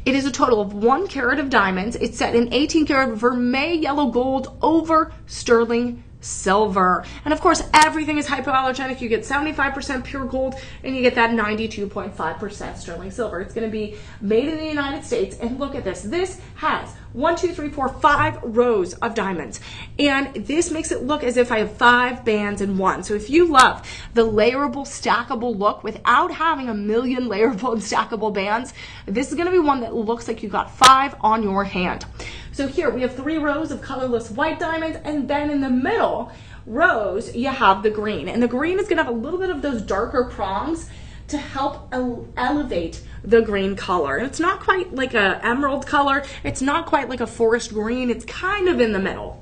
It is a total of 1 carat of diamonds. It's set in 18 karat vermeil yellow gold over sterling silver. And of course, everything is hypoallergenic. You get 75% pure gold and you get that 92.5% sterling silver. It's going to be made in the United States. And look at this. This has 1, 2, 3, 4, 5 rows of diamonds. And this makes it look as if I have 5 bands in one. So if you love the layerable, stackable look without having a million layerable and stackable bands, this is going to be one that looks like you got 5 on your hand. So here we have 3 rows of colorless white diamonds, and then in the middle rows you have the green. And the green is going to have a little bit of those darker prongs to help elevate the green color. And it's not quite like a emerald color. It's not quite like a forest green. It's kind of in the middle.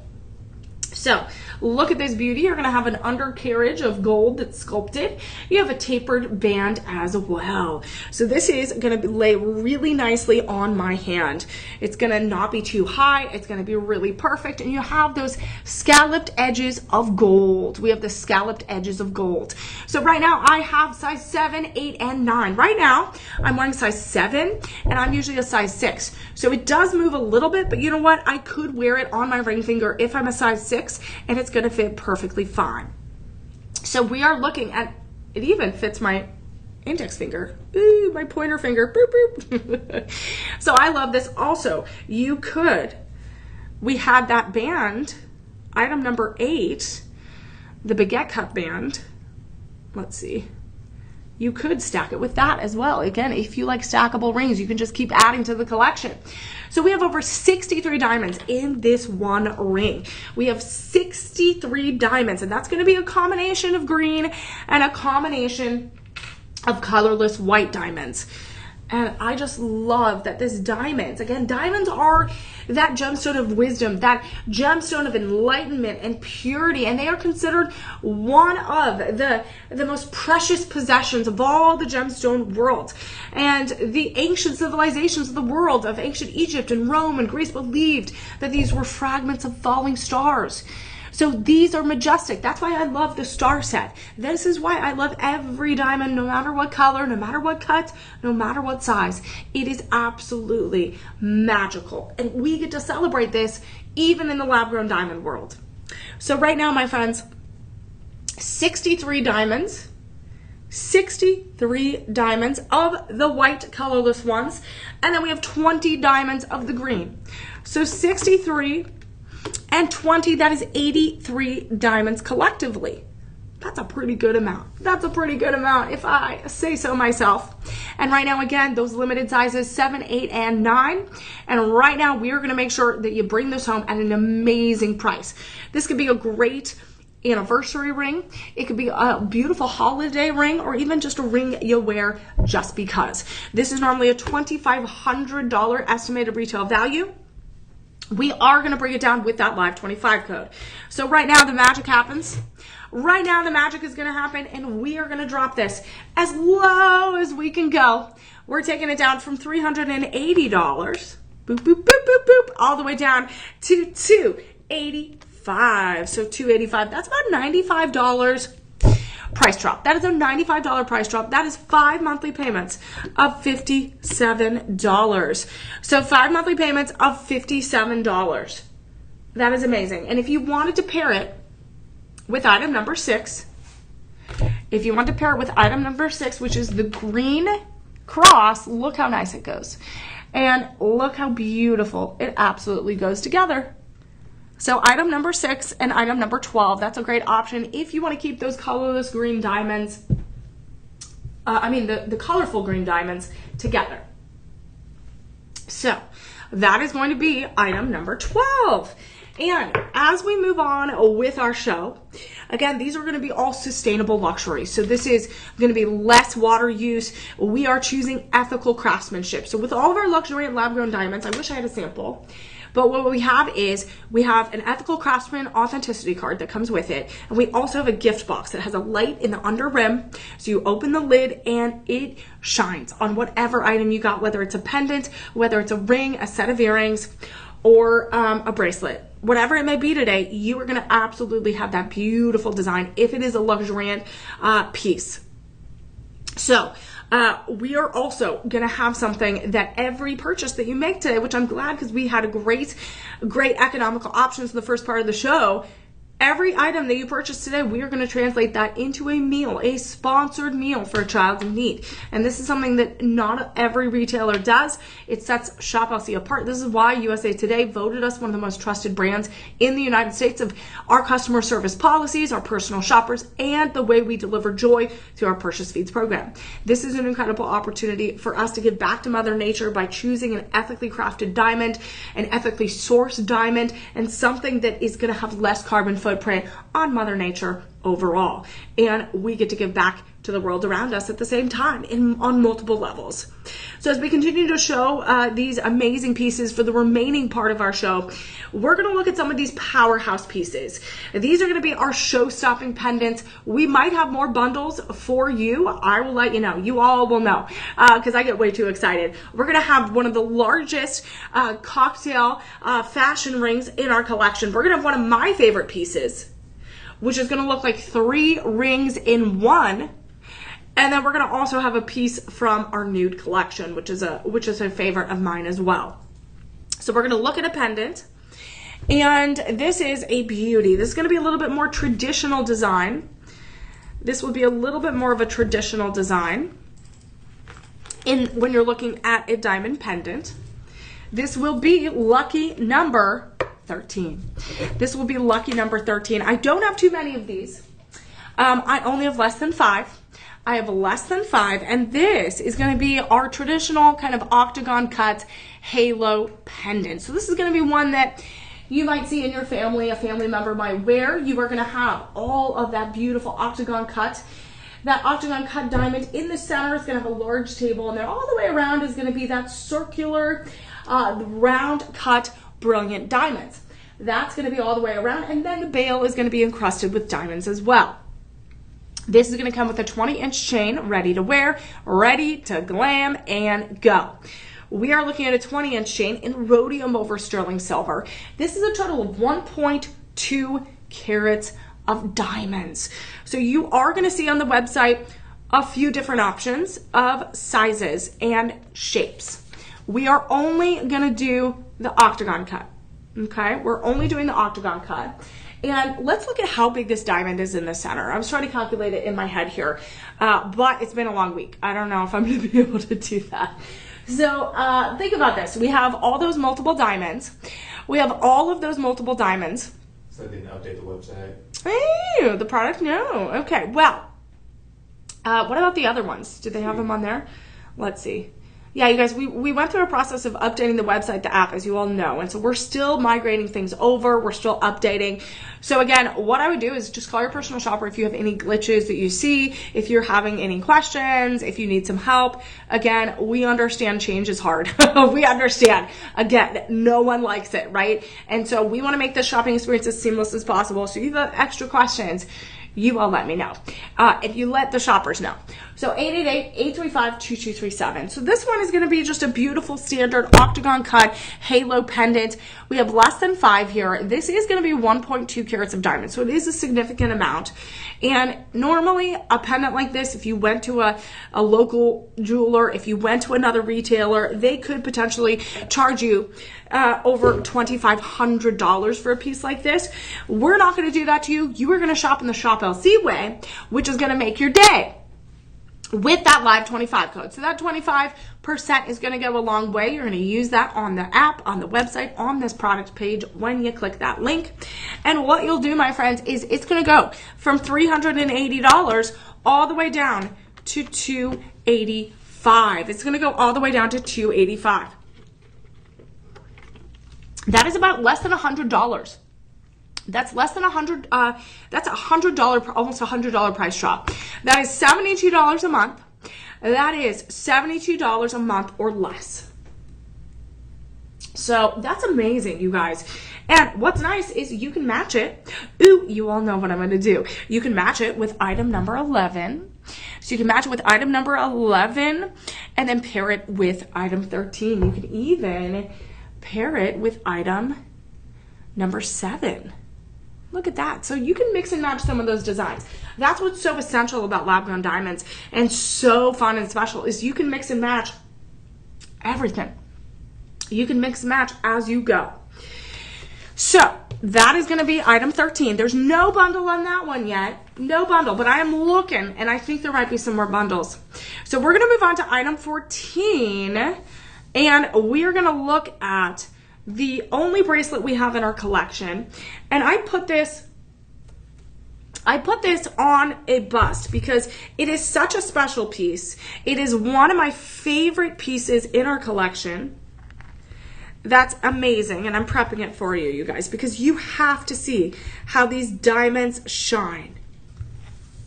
So look at this beauty. You're going to have an undercarriage of gold that's sculpted. You have a tapered band as well. So this is going to lay really nicely on my hand. It's going to not be too high. It's going to be really perfect. And you have those scalloped edges of gold. We have the scalloped edges of gold. So right now I have size 7, 8, and 9. Right now I'm wearing size 7 and I'm usually a size 6. So it does move a little bit, but you know what? I could wear it on my ring finger if I'm a size 6 and it's going to fit perfectly fine. So we are looking at, it even fits my index finger. Ooh, my pointer finger. Boop, boop. So I love this. Also, you could, we had that band, item number 8, the baguette cup band. Let's see. You could stack it with that as well. Again, if you like stackable rings, you can just keep adding to the collection. So we have over 63 diamonds in this one ring. We have 63 diamonds, and that's going to be a combination of green and a combination of colorless white diamonds. And I just love that this diamonds, again, diamonds are that gemstone of wisdom, that gemstone of enlightenment and purity, and they are considered one of the most precious possessions of all the gemstone world. And the ancient civilizations of the world, of ancient Egypt and Rome and Greece, believed that these were fragments of falling stars. So these are majestic. That's why I love the star set. This is why I love every diamond, no matter what color, no matter what cut, no matter what size. It is absolutely magical. And we get to celebrate this even in the lab-grown diamond world. So right now, my friends, 63 diamonds. 63 diamonds of the white colorless ones. And then we have 20 diamonds of the green. So 63 and 20, that is 83 diamonds collectively. That's a pretty good amount. That's a pretty good amount if I say so myself. And right now, again, those limited sizes 7, 8, and 9. And right now, we are going to make sure that you bring this home at an amazing price. This could be a great anniversary ring. It could be a beautiful holiday ring, or even just a ring you'll wear just because. This is normally a $2,500 estimated retail value. We are going to bring it down with that Live 25 code. So right now the magic happens. right now the magic is going to happen, and we are going to drop this as low as we can go. We're taking it down from $380, boop, boop, boop, boop, boop, all the way down to $285. So $285, that's about $95 price drop. That is a $95 price drop. That is 5 monthly payments of $57. So 5 monthly payments of $57. That is amazing. And if you wanted to pair it with item number 6, which is the green cross, look how nice it goes. And look how beautiful it absolutely goes together. So item number 6 and item number 12, that's a great option if you want to keep those colorless green diamonds, the colorful green diamonds together. So that is going to be item number 12. And as we move on with our show, again, these are going to be all sustainable luxury. So this is going to be less water use. We are choosing ethical craftsmanship. So with all of our luxury and lab-grown diamonds, I wish I had a sample. But what we have is we have an ethical craftsman authenticity card that comes with it. And we also have a gift box that has a light in the under rim. So you open the lid and it shines on whatever item you got, whether it's a pendant, whether it's a ring, a set of earrings, or a bracelet. Whatever it may be today, you are going to absolutely have that beautiful design if it is a luxuriant piece. So we are also going to have something that every purchase that you make today, which I'm glad because we had a great economical options in the first part of the show. Every item that you purchase today, we are going to translate that into a meal, a sponsored meal for a child in need. And this is something that not every retailer does. It sets ShopLC apart. This is why USA Today voted us one of the most trusted brands in the United States of our customer service policies, our personal shoppers, and the way we deliver joy through our Purchase Feeds program. This is an incredible opportunity for us to give back to Mother Nature by choosing an ethically crafted diamond, an ethically sourced diamond, and something that is going to have less carbon footprint on Mother Nature overall. And we get to give back to the world around us at the same time on multiple levels. So as we continue to show these amazing pieces for the remaining part of our show, we're going to look at some of these powerhouse pieces. These are going to be our show-stopping pendants. We might have more bundles for you. I will let you know. You all will know because I get way too excited. We're going to have one of the largest cocktail fashion rings in our collection. We're going to have one of my favorite pieces, which is going to look like 3 rings in one. And then we're going to also have a piece from our nude collection, which is a favorite of mine as well. So we're going to look at a pendant, and this is a beauty. This is going to be a little bit more traditional design. This will be a little bit more of a traditional design when you're looking at a diamond pendant. This will be lucky number 13. This will be lucky number 13. I don't have too many of these. I only have less than 5. I have less than 5, and this is going to be our traditional kind of octagon cut halo pendant. So this is going to be one that you might see in your family, a family member might wear. You are going to have all of that beautiful octagon cut. That octagon cut diamond in the center is going to have a large table, and then all the way around is going to be that circular, round cut, brilliant diamonds. That's going to be all the way around, and then the bail is going to be encrusted with diamonds as well. This is going to come with a 20-inch chain, ready to wear, ready to glam and go. We are looking at a 20-inch chain in rhodium over sterling silver. This is a total of 1.2 carats of diamonds. So you are going to see on the website a few different options of sizes and shapes. We are only going to do the octagon cut. Okay, we're only doing the octagon cut. And let's look at how big this diamond is in the center. I was trying to calculate it in my head here, but it's been a long week. I don't know if I'm going to be able to do that. So think about this. We have all those multiple diamonds. We have all of those multiple diamonds. So they didn't update the website. Hey, the product? No. Okay, well, what about the other ones? Did they have them on there? Let's see. Yeah, you guys, we went through a process of updating the website, the app, as you all know. And so we're still migrating things over. We're still updating. So again, what I would do is just call your personal shopper if you have any glitches that you see, if you're having any questions, if you need some help. Again, we understand change is hard. We understand. Again, no one likes it, right? And so we want to make this shopping experience as seamless as possible. So if you have extra questions, you all let me know. If you let the shoppers know. So 888-835-2237. So this one is going to be just a beautiful standard octagon cut halo pendant. We have less than 5 here. This is going to be 1.2 carats of diamond. So it is a significant amount. And normally a pendant like this, if you went to a local jeweler, if you went to another retailer, they could potentially charge you over $2,500 for a piece like this. We're not going to do that to you. You are going to shop in the Shop LC way, which is going to make your day with that live 25 code. So that 25% is going to go a long way. You're going to use that on the app, on the website, on this product page when you click that link. And what you'll do, my friends, is it's going to go from $380 all the way down to $285. It's going to go all the way down to $285. That is about less than $100. That's less than $100. That's $100, almost $100 price drop. That is $72 a month. That is $72 a month or less. So that's amazing, you guys. And what's nice is you can match it. Ooh, you all know what I'm going to do. You can match it with item number 11. So you can match it with item number 11 and then pair it with item 13. You can even pair it with item number 7. Look at that. So you can mix and match some of those designs. That's what's so essential about lab-grown diamonds and so fun and special is you can mix and match everything. You can mix and match as you go. So that is going to be item 13. There's no bundle on that one yet. No bundle, but I am looking and I think there might be some more bundles. So we're going to move on to item 14 and we are going to look at the only bracelet we have in our collection. And I put this on a bust because it is such a special piece. It is one of my favorite pieces in our collection. That's amazing. And I'm prepping it for you, you guys, because you have to see how these diamonds shine.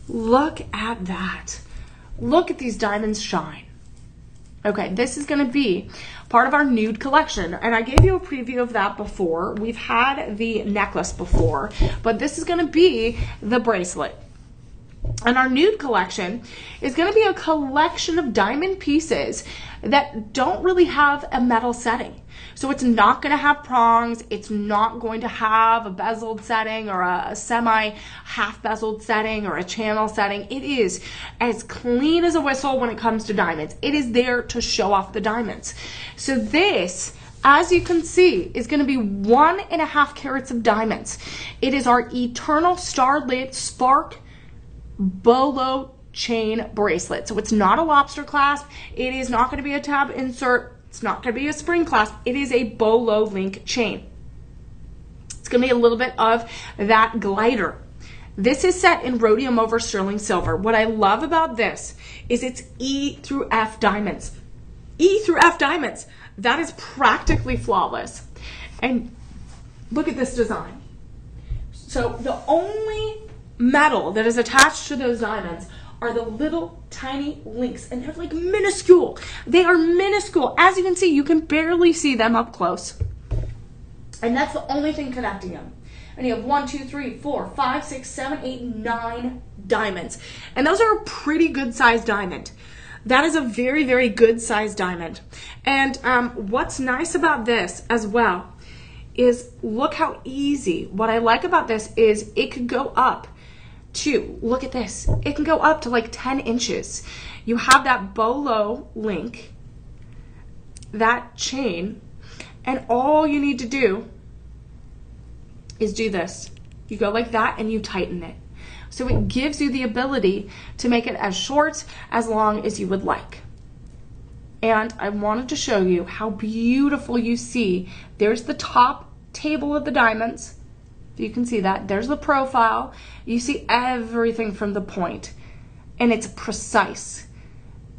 Look at that. Look at these diamonds shine. Okay, this is going to be part of our nude collection, and I gave you a preview of that before. We've had the necklace before, but this is going to be the bracelet. And our nude collection is going to be a collection of diamond pieces that don't really have a metal setting. So it's not going to have prongs. It's not going to have a bezeled setting or a semi half bezeled setting or a channel setting. It is as clean as a whistle when it comes to diamonds. It is there to show off the diamonds. So this, as you can see, is going to be 1.5 carats of diamonds. It is our Eternal Starlit Spark Bolo chain bracelet. So it's not a lobster clasp. It is not going to be a tab insert. It's not going to be a spring clasp. It is a bolo link chain. It's going to be a little bit of that glider. This is set in rhodium over sterling silver. What I love about this is it's E through F diamonds. E through F diamonds. That is practically flawless. And look at this design. So the only metal that is attached to those diamonds are the little tiny links, and they're like minuscule. They are minuscule. As you can see, you can barely see them up close. And that's the only thing connecting them. And you have 1, 2, 3, 4, 5, 6, 7, 8, 9 diamonds. And those are a pretty good sized diamond. That is a very, very good sized diamond. And what's nice about this as well is look how easy. What I like about this is it could go up to, look at this, it can go up to like 10 inches. You have that bolo link, that chain, and all you need to do is do this. You go like that and you tighten it. So it gives you the ability to make it as short, as long as you would like. And I wanted to show you how beautiful you see. There's the top table of the diamonds. You can see that. There's the profile. You see everything from the point, and it's precise.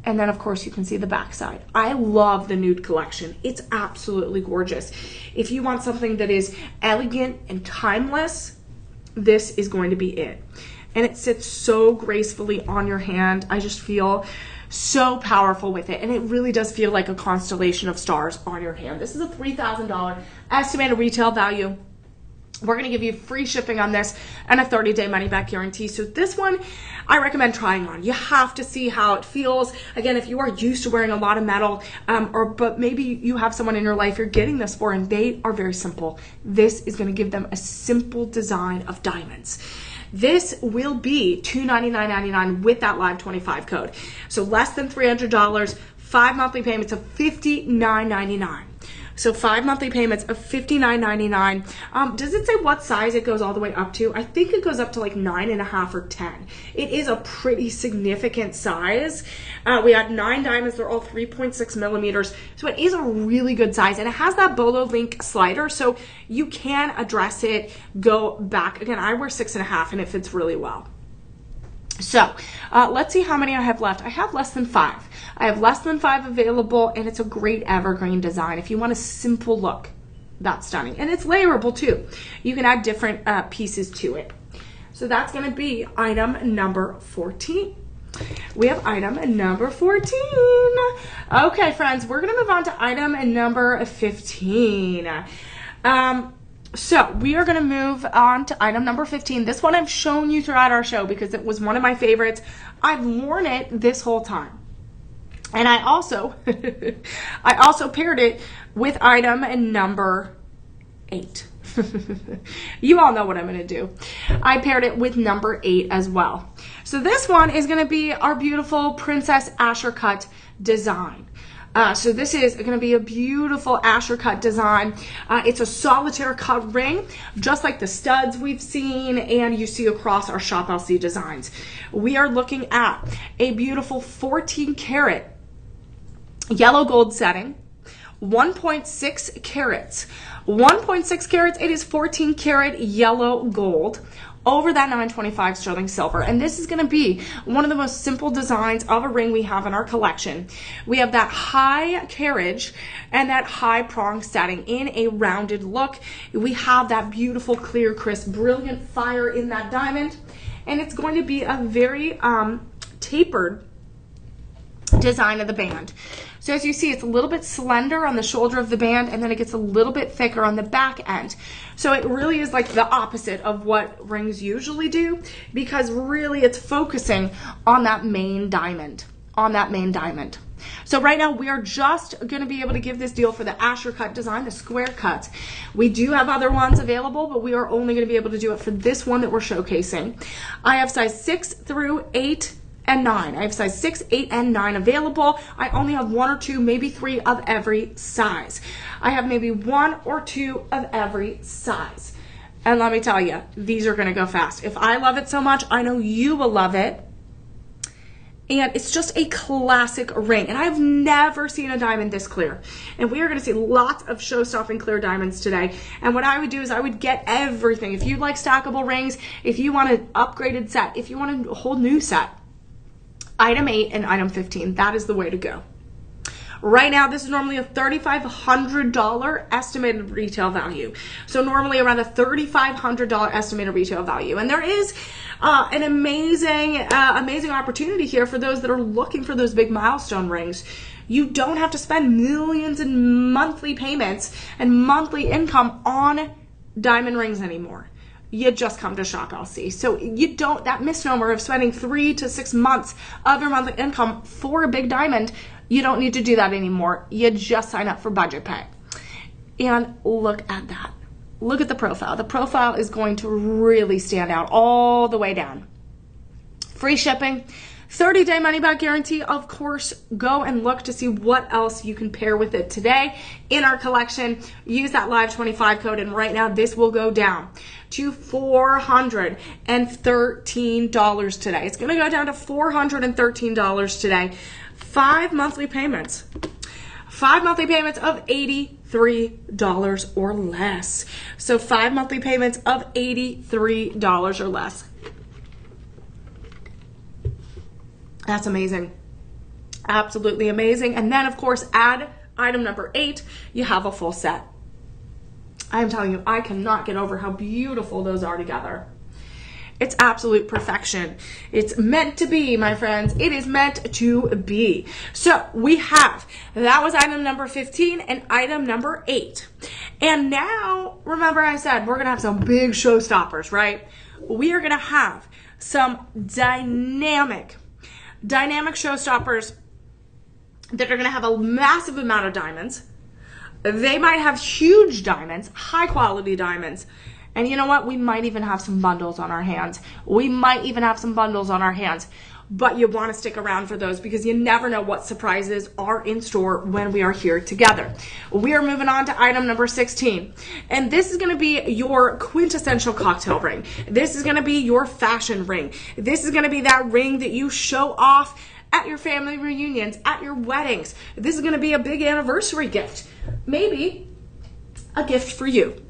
And then, of course, you can see the backside. I love the nude collection. It's absolutely gorgeous. If you want something that is elegant and timeless, this is going to be it. And it sits so gracefully on your hand. I just feel so powerful with it, and it really does feel like a constellation of stars on your hand. This is a $3,000 estimated retail value. We're going to give you free shipping on this and a 30-day money-back guarantee. So this one, I recommend trying on. You have to see how it feels. Again, if you are used to wearing a lot of metal, but maybe you have someone in your life you're getting this for and they are very simple. This is going to give them a simple design of diamonds. This will be $299.99 with that Live 25 code. So less than $300, 5 monthly payments of $59.99. So 5 monthly payments of $59.99. Does it say what size it goes all the way up to? I think it goes up to like 9.5 or 10. It is a pretty significant size. We had 9 diamonds. They're all 3.6 millimeters. So it is a really good size. And it has that Bolo Link slider. So you can address it, go back. Again, I wear 6.5 and it fits really well. So let's see how many I have left. I have less than 5. I have less than 5 available, and it's a great evergreen design. If you want a simple look, that's stunning. And it's layerable too. You can add different pieces to it. So that's going to be item number 14. We have item number 14. Okay, friends, we're going to move on to item number 15. So we are going to move on to item number 15. This one I've shown you throughout our show because it was one of my favorites. I've worn it this whole time. And I also, I also paired it with item number 8. You all know what I'm going to do. I paired it with number 8 as well. So this one is going to be our beautiful Princess Asher Cut design. So this is going to be a beautiful Asher cut design. It's a solitaire cut ring, just like the studs we've seen and you see across our Shop LC designs. We are looking at a beautiful 14 karat yellow gold setting, 1.6 carats. 1.6 carats, it is 14 karat yellow gold over that 925 sterling silver. And this is going to be one of the most simple designs of a ring we have in our collection. We have that high carriage and that high prong setting in a rounded look. We have that beautiful, clear, crisp, brilliant fire in that diamond. And it's going to be a very tapered design of the band. So as you see, it's a little bit slender on the shoulder of the band, and then it gets a little bit thicker on the back end. So it really is like the opposite of what rings usually do, because really it's focusing on that main diamond, So right now we are just going to be able to give this deal for the Asher cut design, the square cuts. We do have other ones available, but we are only going to be able to do it for this one that we're showcasing. I have size 6 through 8 and 9. I have size 6, 8, and 9 available. I only have 1 or 2, maybe 3 of every size. I have maybe 1 or 2 of every size. And let me tell you, these are going to go fast. If I love it so much, I know you will love it. And it's just a classic ring. And I've never seen a diamond this clear. And we are going to see lots of show-stopping clear diamonds today. And what I would do is I would get everything. If you like stackable rings, if you want an upgraded set, if you want a whole new set, item 8 and item 15, that is the way to go. Right now, this is normally a $3,500 estimated retail value. So normally around a $3,500 estimated retail value. And there is an amazing opportunity here for those that are looking for those big milestone rings. You don't have to spend millions in monthly payments and monthly income on diamond rings anymore. You just come to Shop LC. So you don't, that misnomer of spending 3 to 6 months of your monthly income for a big diamond, you don't need to do that anymore. You just sign up for budget pay. And look at that. Look at the profile. The profile is going to really stand out all the way down. Free shipping, 30-day money-back guarantee. Of course, go and look to see what else you can pair with it today in our collection. Use that Live 25 code, and right now this will go down to $413 today. It's going to go down to $413 today. 5 monthly payments. 5 monthly payments of $83 or less. So 5 monthly payments of $83 or less. That's amazing. Absolutely amazing. And then, of course, add item number 8. You have a full set. I am telling you, I cannot get over how beautiful those are together. It's absolute perfection. It's meant to be, my friends. It is meant to be. So we have, that was item number 15 and item number 8. And now, remember I said we're going to have some big showstoppers, right? We are going to have some dynamic showstoppers that are going to have a massive amount of diamonds. They might have huge diamonds, high quality diamonds. And you know what? We might even have some bundles on our hands. But you want to stick around for those because you never know what surprises are in store when we are here together. We are moving on to item number 16. And this is going to be your quintessential cocktail ring. This is going to be your fashion ring. This is going to be that ring that you show off at your family reunions, at your weddings. This is going to be a big anniversary gift. Maybe a gift for you.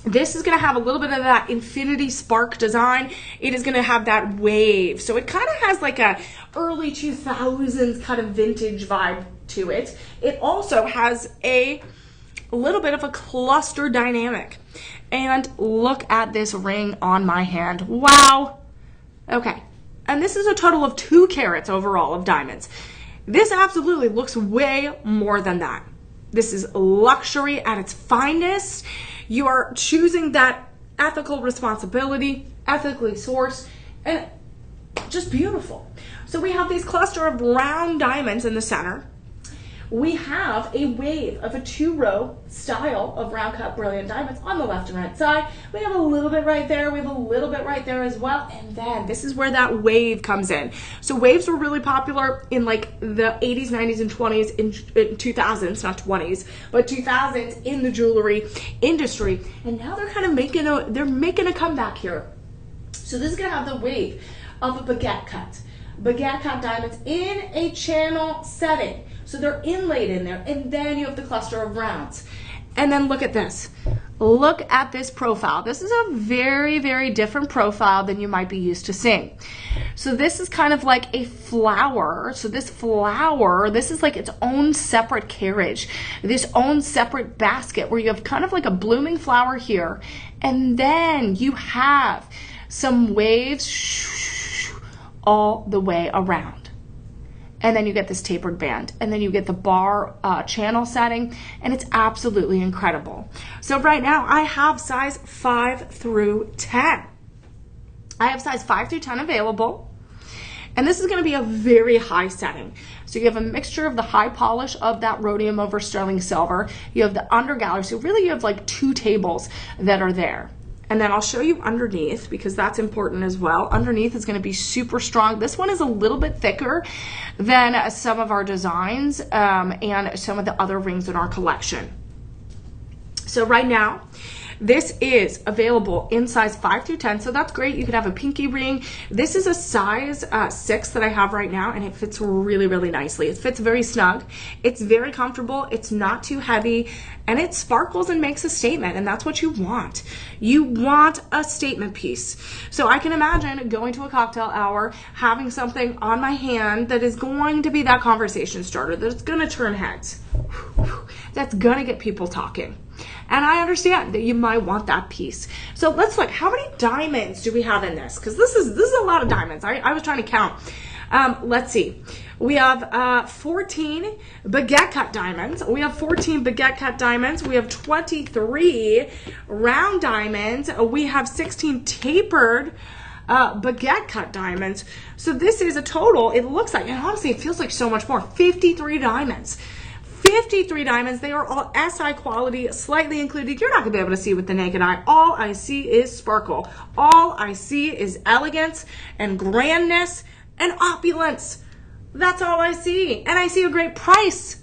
This is going to have a little bit of that infinity spark design. It is going to have that wave. So it kind of has like a early 2000s kind of vintage vibe to it. It also has a little bit of a cluster dynamic. And look at this ring on my hand. Wow. Okay. And this is a total of 2 carats overall of diamonds. This absolutely looks way more than that. This is luxury at its finest. You are choosing that ethical responsibility, ethically sourced, and just beautiful. So we have these cluster of round diamonds in the center. We have a wave of a 2-row style of round cut brilliant diamonds on the left and right side. We have a little bit right there. We have a little bit right there as well. And then this is where that wave comes in. So waves were really popular in like the 80s, 90s, and 20s, in 2000s, not 20s, but 2000s in the jewelry industry. And now they're kind of making a comeback here. So this is going to have the wave of a baguette cut. Baguette cut diamonds in a channel setting. So they're inlaid in there, and then you have the cluster of rounds. And then look at this. Look at this profile. This is a very, very different profile than you might be used to seeing. So this is kind of like a flower. So this flower, this is like its own separate carriage, this own separate basket where you have kind of like a blooming flower here, and then you have some waves all the way around. And then you get this tapered band, and then you get the bar channel setting, and it's absolutely incredible. So right now I have size 5 through 10. I have size 5 through 10 available, and this is going to be a very high setting. So you have a mixture of the high polish of that rhodium over sterling silver. You have the under gallery, so really you have like 2 tables that are there. And then I'll show you underneath because that's important as well. Underneath is going to be super strong. This one is a little bit thicker than some of our designs and some of the other rings in our collection. So right now, this is available in size 5 through 10, so that's great. You could have a pinky ring. This is a size 6 that I have right now, and it fits really, really nicely. It fits very snug. It's very comfortable. It's not too heavy, and it sparkles and makes a statement, and that's what you want. You want a statement piece. So I can imagine going to a cocktail hour, having something on my hand that is going to be that conversation starter, that's going to turn heads, that's going to get people talking. And I understand that you might want that piece. So let's look, how many diamonds do we have in this? Because this is a lot of diamonds. I was trying to count. Let's see. We have 14 baguette cut diamonds. We have 14 baguette cut diamonds. We have 23 round diamonds. We have 16 tapered baguette cut diamonds. So this is a total, it looks like, and honestly it feels like so much more, 53 diamonds. 53 diamonds. They are all SI quality, slightly included. You're not going to be able to see with the naked eye. All I see is sparkle. All I see is elegance and grandness and opulence. That's all I see. And I see a great price.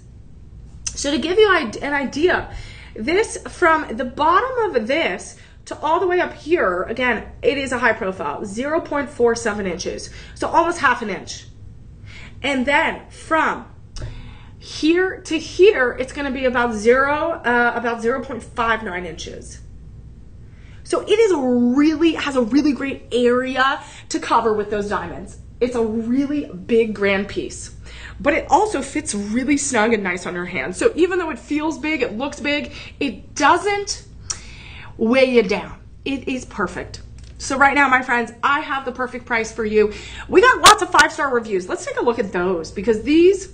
So to give you an idea, this from the bottom of this to all the way up here, again, it is a high profile, 0.47 inches. So almost half an inch. And then from here to here, it's going to be about 0.59 inches. So it is has a really great area to cover with those diamonds. It's a really big grand piece, but it also fits really snug and nice on your hand. So even though it feels big, it looks big, it doesn't weigh you down. It is perfect. So right now, my friends, I have the perfect price for you. We got lots of 5-star reviews. Let's take a look at those because these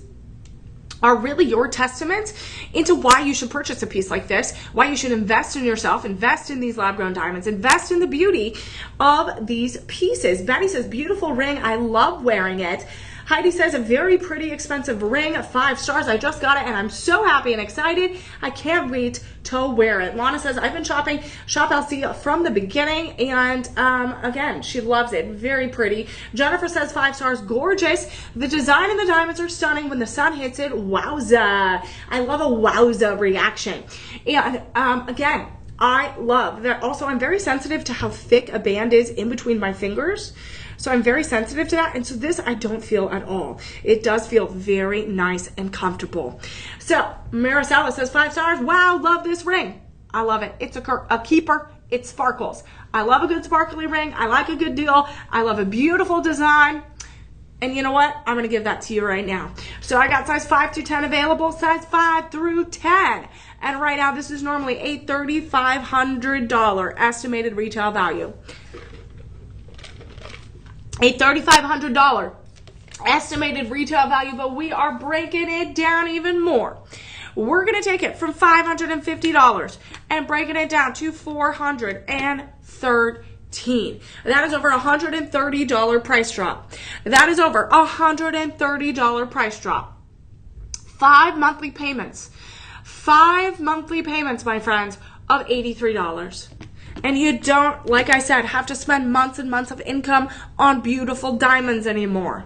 are really your testament into why you should purchase a piece like this, why you should invest in yourself, invest in these lab-grown diamonds, invest in the beauty of these pieces. Betty says, beautiful ring. I love wearing it. Heidi says, a very pretty expensive ring, 5 stars. I just got it and I'm so happy and excited. I can't wait to wear it. Lana says, I've been shopping Shop LC from the beginning and again, she loves it. Very pretty. Jennifer says 5 stars, gorgeous. The design and the diamonds are stunning when the sun hits it. Wowza. I love a wowza reaction. And again, I love that. Also, I'm very sensitive to how thick a band is in between my fingers. So I'm very sensitive to that. And so this I don't feel at all. It does feel very nice and comfortable. So Maricela says 5 stars. Wow, love this ring. I love it. It's a keeper. It sparkles. I love a good sparkly ring. I like a good deal. I love a beautiful design. And you know what? I'm going to give that to you right now. So I got size 5 through 10 available, size 5 through 10. And right now, this is normally a $3,500 estimated retail value. A $3,500 estimated retail value, but we are breaking it down even more. We're going to take it from $550 and breaking it down to $413. That is over $130 price drop. That is over $130 price drop. 5 monthly payments. 5 monthly payments, my friends, of $83. And you don't, like I said, have to spend months and months of income on beautiful diamonds anymore.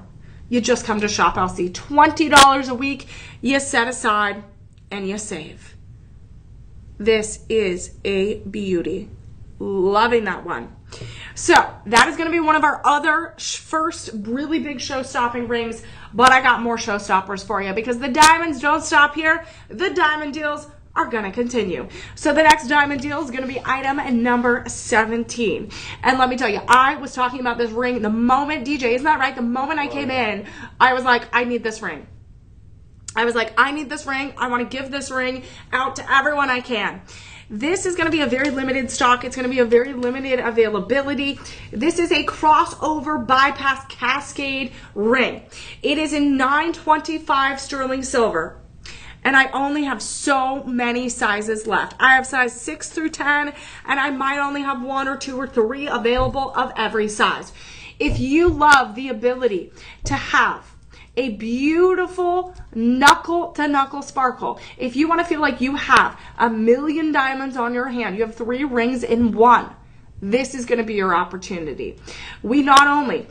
You just come to Shop LC. $20 a week, you set aside and you save. This is a beauty. Loving that one. So that is going to be one of our other first really big show-stopping rings, but I got more showstoppers for you because the diamonds don't stop here. The diamond deals are going to continue. So the next diamond deal is going to be item number 17. And let me tell you, I was talking about this ring the moment, DJ, isn't that right? The moment I came in, I was like, I need this ring. I was like, I need this ring. I want to give this ring out to everyone I can. This is going to be a very limited stock. It's going to be a very limited availability. This is a crossover bypass cascade ring. It is in 925 sterling silver. And I only have so many sizes left. I have size 6 through 10, and I might only have 1 or 2 or 3 available of every size. If you love the ability to have a beautiful knuckle-to-knuckle sparkle, if you want to feel like you have 1,000,000 diamonds on your hand, you have 3 rings in one, this is going to be your opportunity. We not only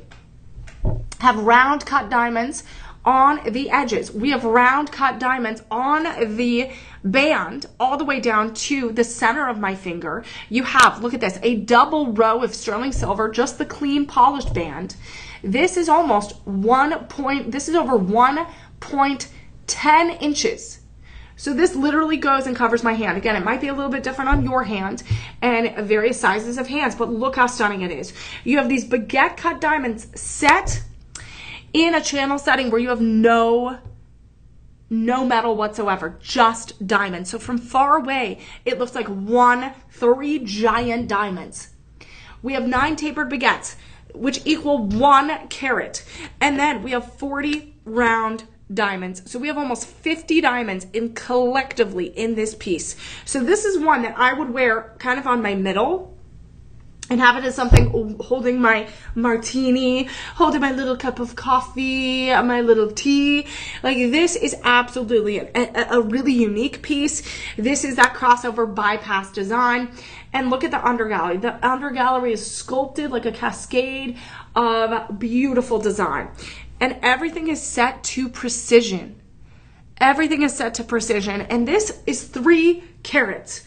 have round cut diamonds on the edges, we have round cut diamonds on the band all the way down to the center of my finger. You have, look at this, a double row of sterling silver, just the clean polished band. This is almost this is over 1.10 inches. So this literally goes and covers my hand. Again, it might be a little bit different on your hand and various sizes of hands, but look how stunning it is. You have these baguette cut diamonds set in a channel setting where you have no metal whatsoever, just diamonds. So from far away, it looks like 3 giant diamonds. We have 9 tapered baguettes, which equal 1 carat. And then we have 40 round diamonds. So we have almost 50 diamonds collectively in this piece. So this is one that I would wear kind of on my middle and have it as something holding my martini, holding my little cup of coffee, my little tea. Like this is absolutely a really unique piece. This is that crossover bypass design. And look at the undergallery. The undergallery is sculpted like a cascade of beautiful design. And everything is set to precision. Everything is set to precision. And this is 3 carats.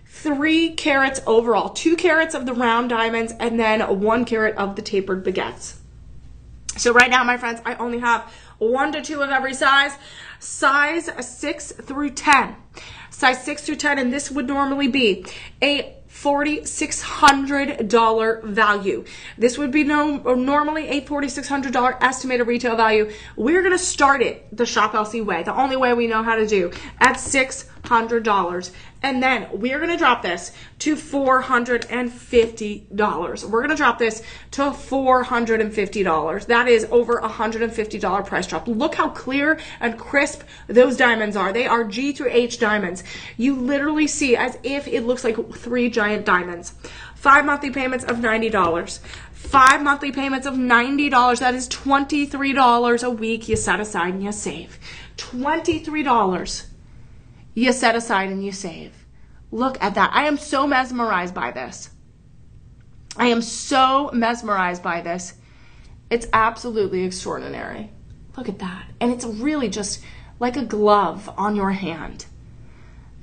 3 carats overall, 2 carats of the round diamonds, and then 1 carat of the tapered baguettes. So right now, my friends, I only have 1 to 2 of every size 6 through 10. Size 6 through 10, and this would normally be a $4,600 value. This would be normally a $4,600 estimated retail value. We're going to start it the Shop LC way, the only way we know how to do, at $600. And then we're going to drop this to $450. We're going to drop this to $450. That is over $150 price drop. Look how clear and crisp those diamonds are. They are G through H diamonds. You literally see as if it looks like 3 giant diamonds. 5 monthly payments of $90. 5 monthly payments of $90. That is $23 a week you set aside and you save. $23 you set aside and you save. Look at that. I am so mesmerized by this. I am so mesmerized by this. It's absolutely extraordinary. Look at that. And it's really just like a glove on your hand.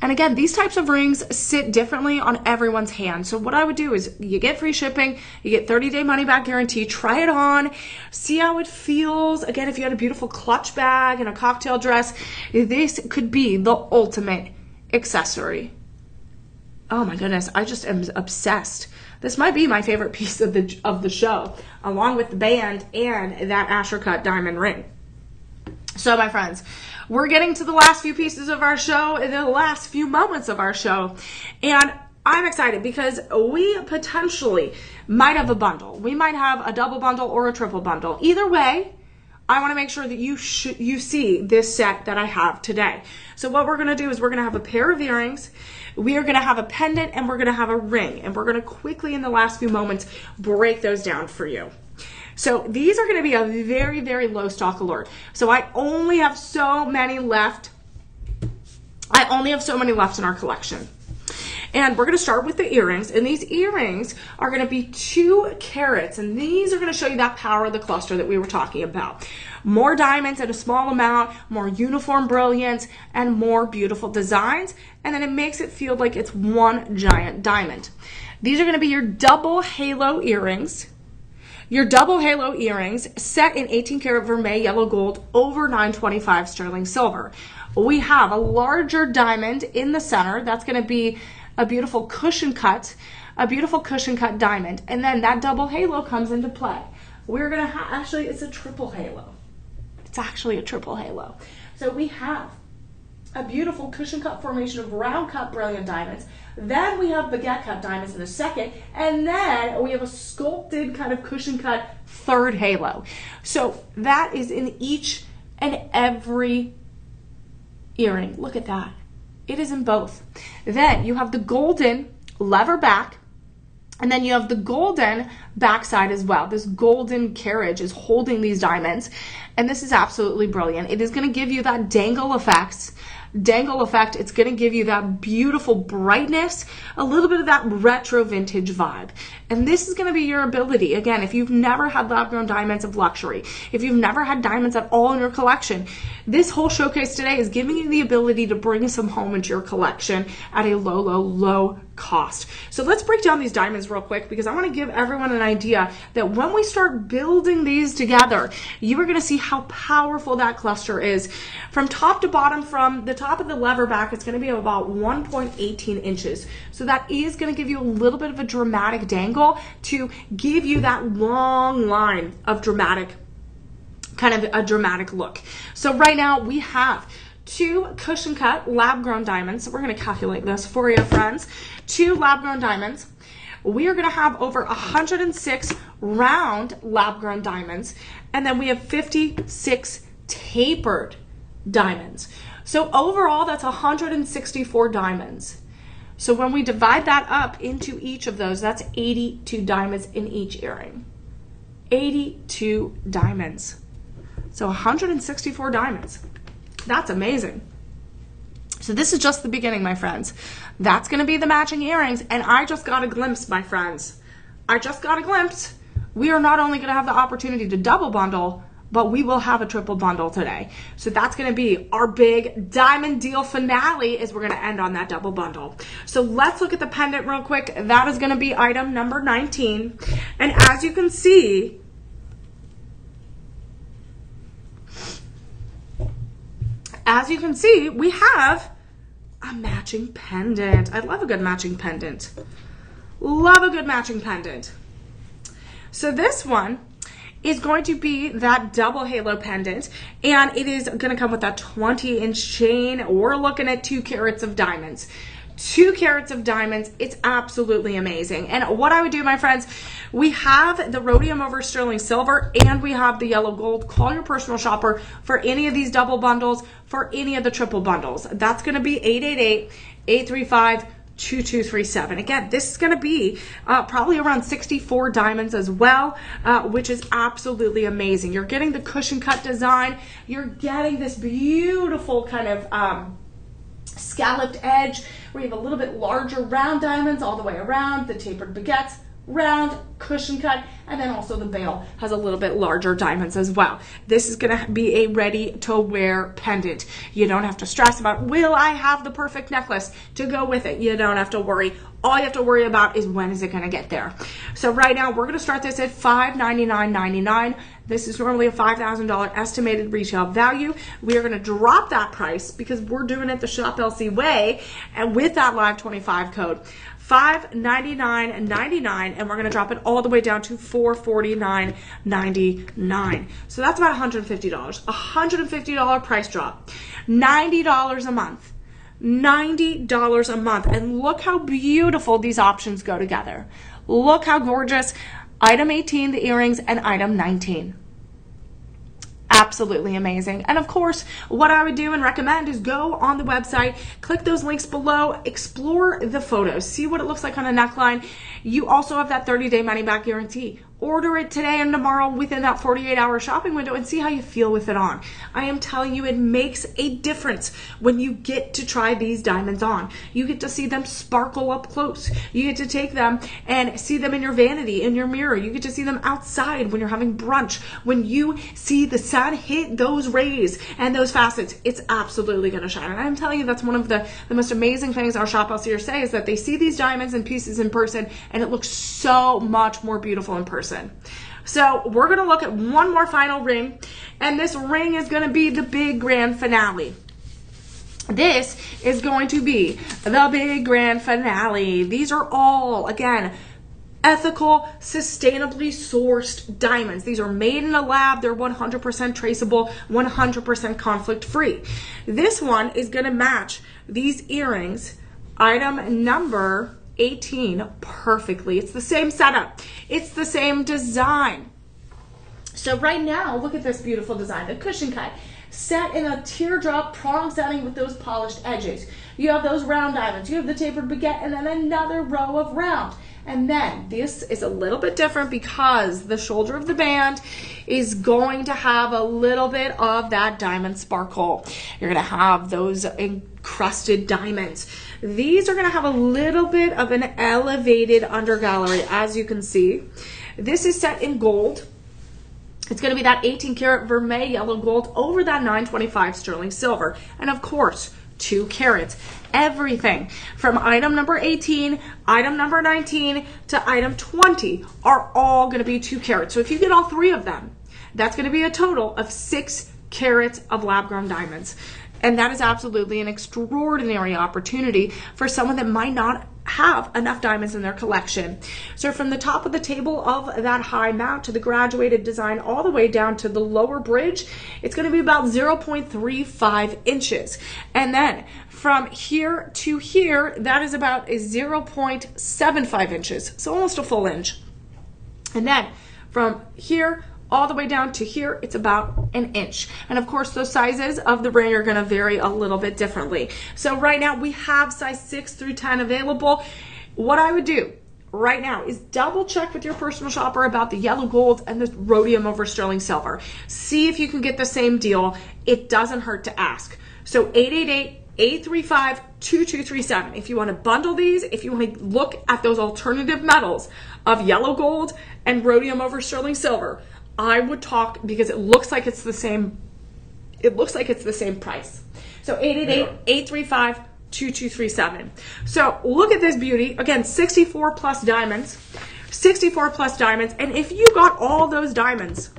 And again, these types of rings sit differently on everyone's hand. So what I would do is you get free shipping, you get 30-day money back guarantee, try it on, see how it feels. Again, if you had a beautiful clutch bag and a cocktail dress, this could be the ultimate accessory. Oh my goodness, I just am obsessed. This might be my favorite piece of the show, along with the band and that Asher cut diamond ring. So my friends, we're getting to the last few pieces of our show, the last few moments of our show, and I'm excited because we potentially might have a bundle. We might have a double bundle or a triple bundle. Either way, I want to make sure that you see this set that I have today. So what we're going to do is we're going to have a pair of earrings, we are going to have a pendant, and we're going to have a ring, and we're going to quickly in the last few moments break those down for you. So these are going to be a very, very low stock alert. So I only have so many left. I only have so many left in our collection. And we're going to start with the earrings. And these earrings are going to be 2 carats. And these are going to show you that power of the cluster that we were talking about. More diamonds at a small amount, more uniform brilliance, and more beautiful designs. And then it makes it feel like it's one giant diamond. These are going to be your double halo earrings. Your double halo earrings set in 18 karat vermeil yellow gold over 925 sterling silver. We have a larger diamond in the center. That's going to be a beautiful cushion cut diamond. And then that double halo comes into play. We're going to actually, it's a triple halo. It's actually a triple halo. So we have a beautiful cushion cut formation of round cut brilliant diamonds. Then we have baguette cut diamonds in the second, and then we have a sculpted kind of cushion cut third halo. So that is in each and every earring. Look at that. It is in both. Then you have the golden lever back, and then you have the golden backside as well. This golden carriage is holding these diamonds, and this is absolutely brilliant. It is going to give you that dangle effect. It's going to give you that beautiful brightness, a little bit of that retro vintage vibe. And this is going to be your ability. Again, if you've never had lab-grown diamonds of luxury, if you've never had diamonds at all in your collection, this whole showcase today is giving you the ability to bring some home into your collection at a low, low, low cost. So let's break down these diamonds real quick, because I want to give everyone an idea that when we start building these together, you are going to see how powerful that cluster is. From top to bottom, from the top of the lever back, it's going to be about 1.18 inches. So that is going to give you a little bit of a dramatic dangle to give you that long line of dramatic, kind of a dramatic look. So right now we have 2 cushion cut lab grown diamonds. So we're going to calculate this for you, friends. 2 lab grown diamonds. We are going to have over 106 round lab grown diamonds, and then we have 56 tapered diamonds. So overall, that's 164 diamonds. So when we divide that up into each of those, that's 82 diamonds in each earring. 82 diamonds. So 164 diamonds. That's amazing. So this is just the beginning, my friends. That's going to be the matching earrings, and I just got a glimpse, my friends. I just got a glimpse. We are not only going to have the opportunity to double bundle, but we will have a triple bundle today. So that's going to be our big diamond deal finale, is we're going to end on that double bundle. So let's look at the pendant real quick. That is going to be item number 19. And as you can see, we have a matching pendant. I love a good matching pendant. Love a good matching pendant. So this one is going to be that double halo pendant, and it is going to come with that 20-inch chain. We're looking at 2 carats of diamonds. 2 carats of diamonds. It's absolutely amazing. And what I would do, my friends, we have the rhodium over sterling silver and we have the yellow gold. Call your personal shopper for any of these double bundles, for any of the triple bundles. That's going to be 888-835-2237. Again, this is going to be probably around 64 diamonds as well, which is absolutely amazing. You're getting the cushion cut design. You're getting this beautiful kind of scalloped edge where you have a little bit larger round diamonds all the way around, the tapered baguettes, round, cushion cut, and then also the bail has a little bit larger diamonds as well. This is going to be a ready to wear pendant. You don't have to stress about, will I have the perfect necklace to go with it? You don't have to worry. All you have to worry about is when is it going to get there. So right now we're going to start this at $599.99. This is normally a $5,000 estimated retail value. We are going to drop that price because we're doing it the Shop LC way, and with that live 25 code, $599.99, and we're going to drop it all the way down to $449.99. So that's about $150. $150 price drop. $90 a month. $90 a month. And look how beautiful these options go together. Look how gorgeous. Item 18, the earrings, and item 19. Absolutely amazing. And of course, what I would do and recommend is go on the website, click those links below, explore the photos, see what it looks like on a neckline. You also have that 30-day money-back guarantee. Order it today and tomorrow within that 48-hour shopping window and see how you feel with it on. I am telling you, it makes a difference when you get to try these diamonds on. You get to see them sparkle up close. You get to take them and see them in your vanity, in your mirror. You get to see them outside when you're having brunch. When you see the sun hit those rays and those facets, it's absolutely going to shine. And I'm telling you, that's one of the most amazing things our shop LCers say, is that they see these diamonds and pieces in person and it looks so much more beautiful in person. So we're going to look at one more final ring, and this ring is going to be the big grand finale. This is going to be the big grand finale. These are all, again, ethical, sustainably sourced diamonds. These are made in a lab. They're 100% traceable, 100% conflict free. This one is going to match these earrings, item number 18, perfectly. It's the same setup. It's the same design. So right now, look at this beautiful design, the cushion cut, set in a teardrop prong setting with those polished edges. You have those round diamonds, you have the tapered baguette, and then another row of round. And then this is a little bit different because the shoulder of the band is going to have a little bit of that diamond sparkle. You're going to have those encrusted diamonds. These are going to have a little bit of an elevated undergallery, as you can see. This is set in gold. It's going to be that 18 karat vermeil yellow gold over that 925 sterling silver. And of course, 2 carats. Everything from item number 18, item number 19 to item 20 are all going to be 2 carats. So if you get all 3 of them, that's going to be a total of 6 carats of lab-grown diamonds. And that is absolutely an extraordinary opportunity for someone that might not have enough diamonds in their collection. So from the top of the table of that high mount to the graduated design all the way down to the lower bridge, it's going to be about 0.35 inches. And then from here to here, that is about a 0.75 inches, so almost a full inch. And then from here all the way down to here, it's about an inch. And of course, those sizes of the ring are going to vary a little bit differently. So right now we have size 6 through 10 available. What I would do right now is double check with your personal shopper about the yellow gold and the rhodium over sterling silver. See if you can get the same deal. It doesn't hurt to ask. So 888-835-2237. If you want to bundle these, if you want to look at those alternative metals of yellow gold and rhodium over sterling silver, I would talk, because it looks like it's the same. It looks like it's the same price. So 888-835-2237. So look at this beauty. Again, 64 plus diamonds. 64 plus diamonds. And if you got all those diamonds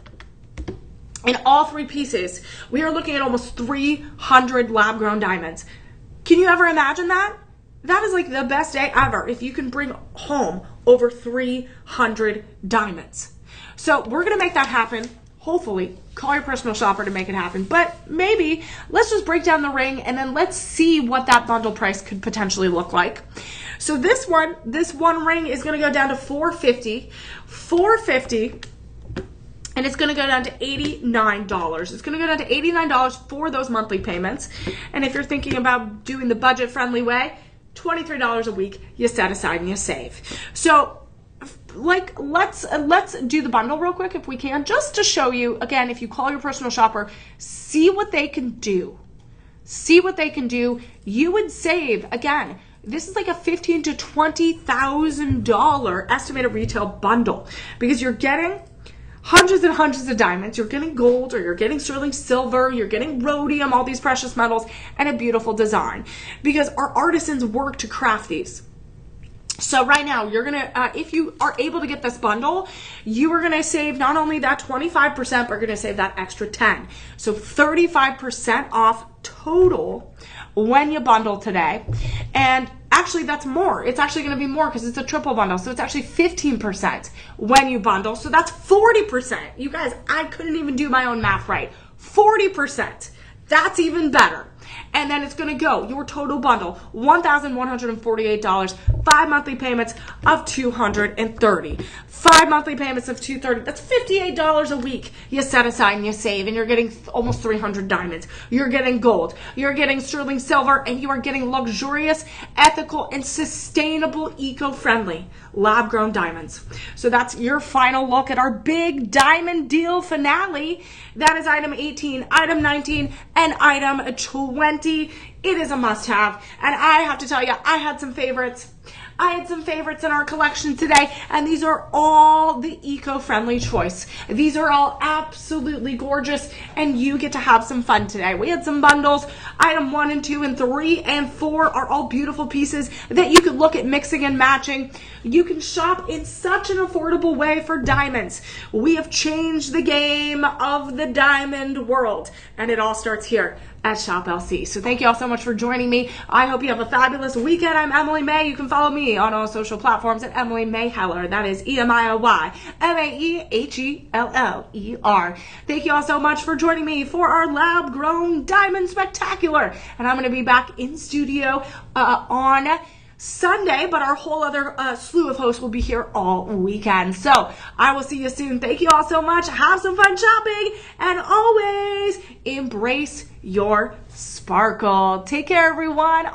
in all 3 pieces, we are looking at almost 300 lab-grown diamonds. Can you ever imagine that? That is like the best day ever if you can bring home over 300 diamonds. So we're going to make that happen. Hopefully, call your personal shopper to make it happen. But maybe let's just break down the ring and then let's see what that bundle price could potentially look like. So this one ring is going to go down to $450. And it's going to go down to $89. It's going to go down to $89 for those monthly payments. And if you're thinking about doing the budget-friendly way, $23 a week, you set aside and you save. So like let's do the bundle real quick if we can, just to show you, again, if you call your personal shopper, see what they can do. See what they can do. You would save, again, this is like a $15,000 to $20,000 estimated retail bundle because you're getting hundreds and hundreds of diamonds, you're getting gold, or you're getting sterling silver, you're getting rhodium, all these precious metals, and a beautiful design. Because our artisans work to craft these. So right now, you're going to, if you are able to get this bundle, you are going to save not only that 25%, but you're going to save that extra 10. So 35% off total when you bundle today. And actually, that's more. It's actually going to be more because it's a triple bundle. So it's actually 15% when you bundle. So that's 40%. You guys, I couldn't even do my own math right. 40%. That's even better. And then it's going to go, your total bundle, $1,148, 5 monthly payments of $230. 5 monthly payments of $230. That's $58 a week you set aside and you save, and you're getting almost 300 diamonds. You're getting gold. You're getting sterling silver, and you are getting luxurious, ethical, and sustainable, eco-friendly lab-grown diamonds. So that's your final look at our big diamond deal finale. That is item 18, item 19, and item 20. It is a must-have, and I have to tell you, I had some favorites. I had some favorites in our collection today, and these are all the eco-friendly choice. These are all absolutely gorgeous, and you get to have some fun today. We had some bundles. Item 1 and 2 and 3 and 4 are all beautiful pieces that you could look at mixing and matching. You can shop in such an affordable way for diamonds. We have changed the game of the diamond world, and it all starts here at Shop LC. So thank you all so much for joining me. I hope you have a fabulous weekend. I'm Emily Mae. You can follow me on all social platforms at Emily Mae Heller. That is EMILYMAEHELLER. Thank you all so much for joining me for our lab grown diamond spectacular. And I'm going to be back in studio on Sunday, but our whole other slew of hosts will be here all weekend. So I will see you soon. Thank you all so much. Have some fun shopping, and always embrace your sparkle. Take care, everyone.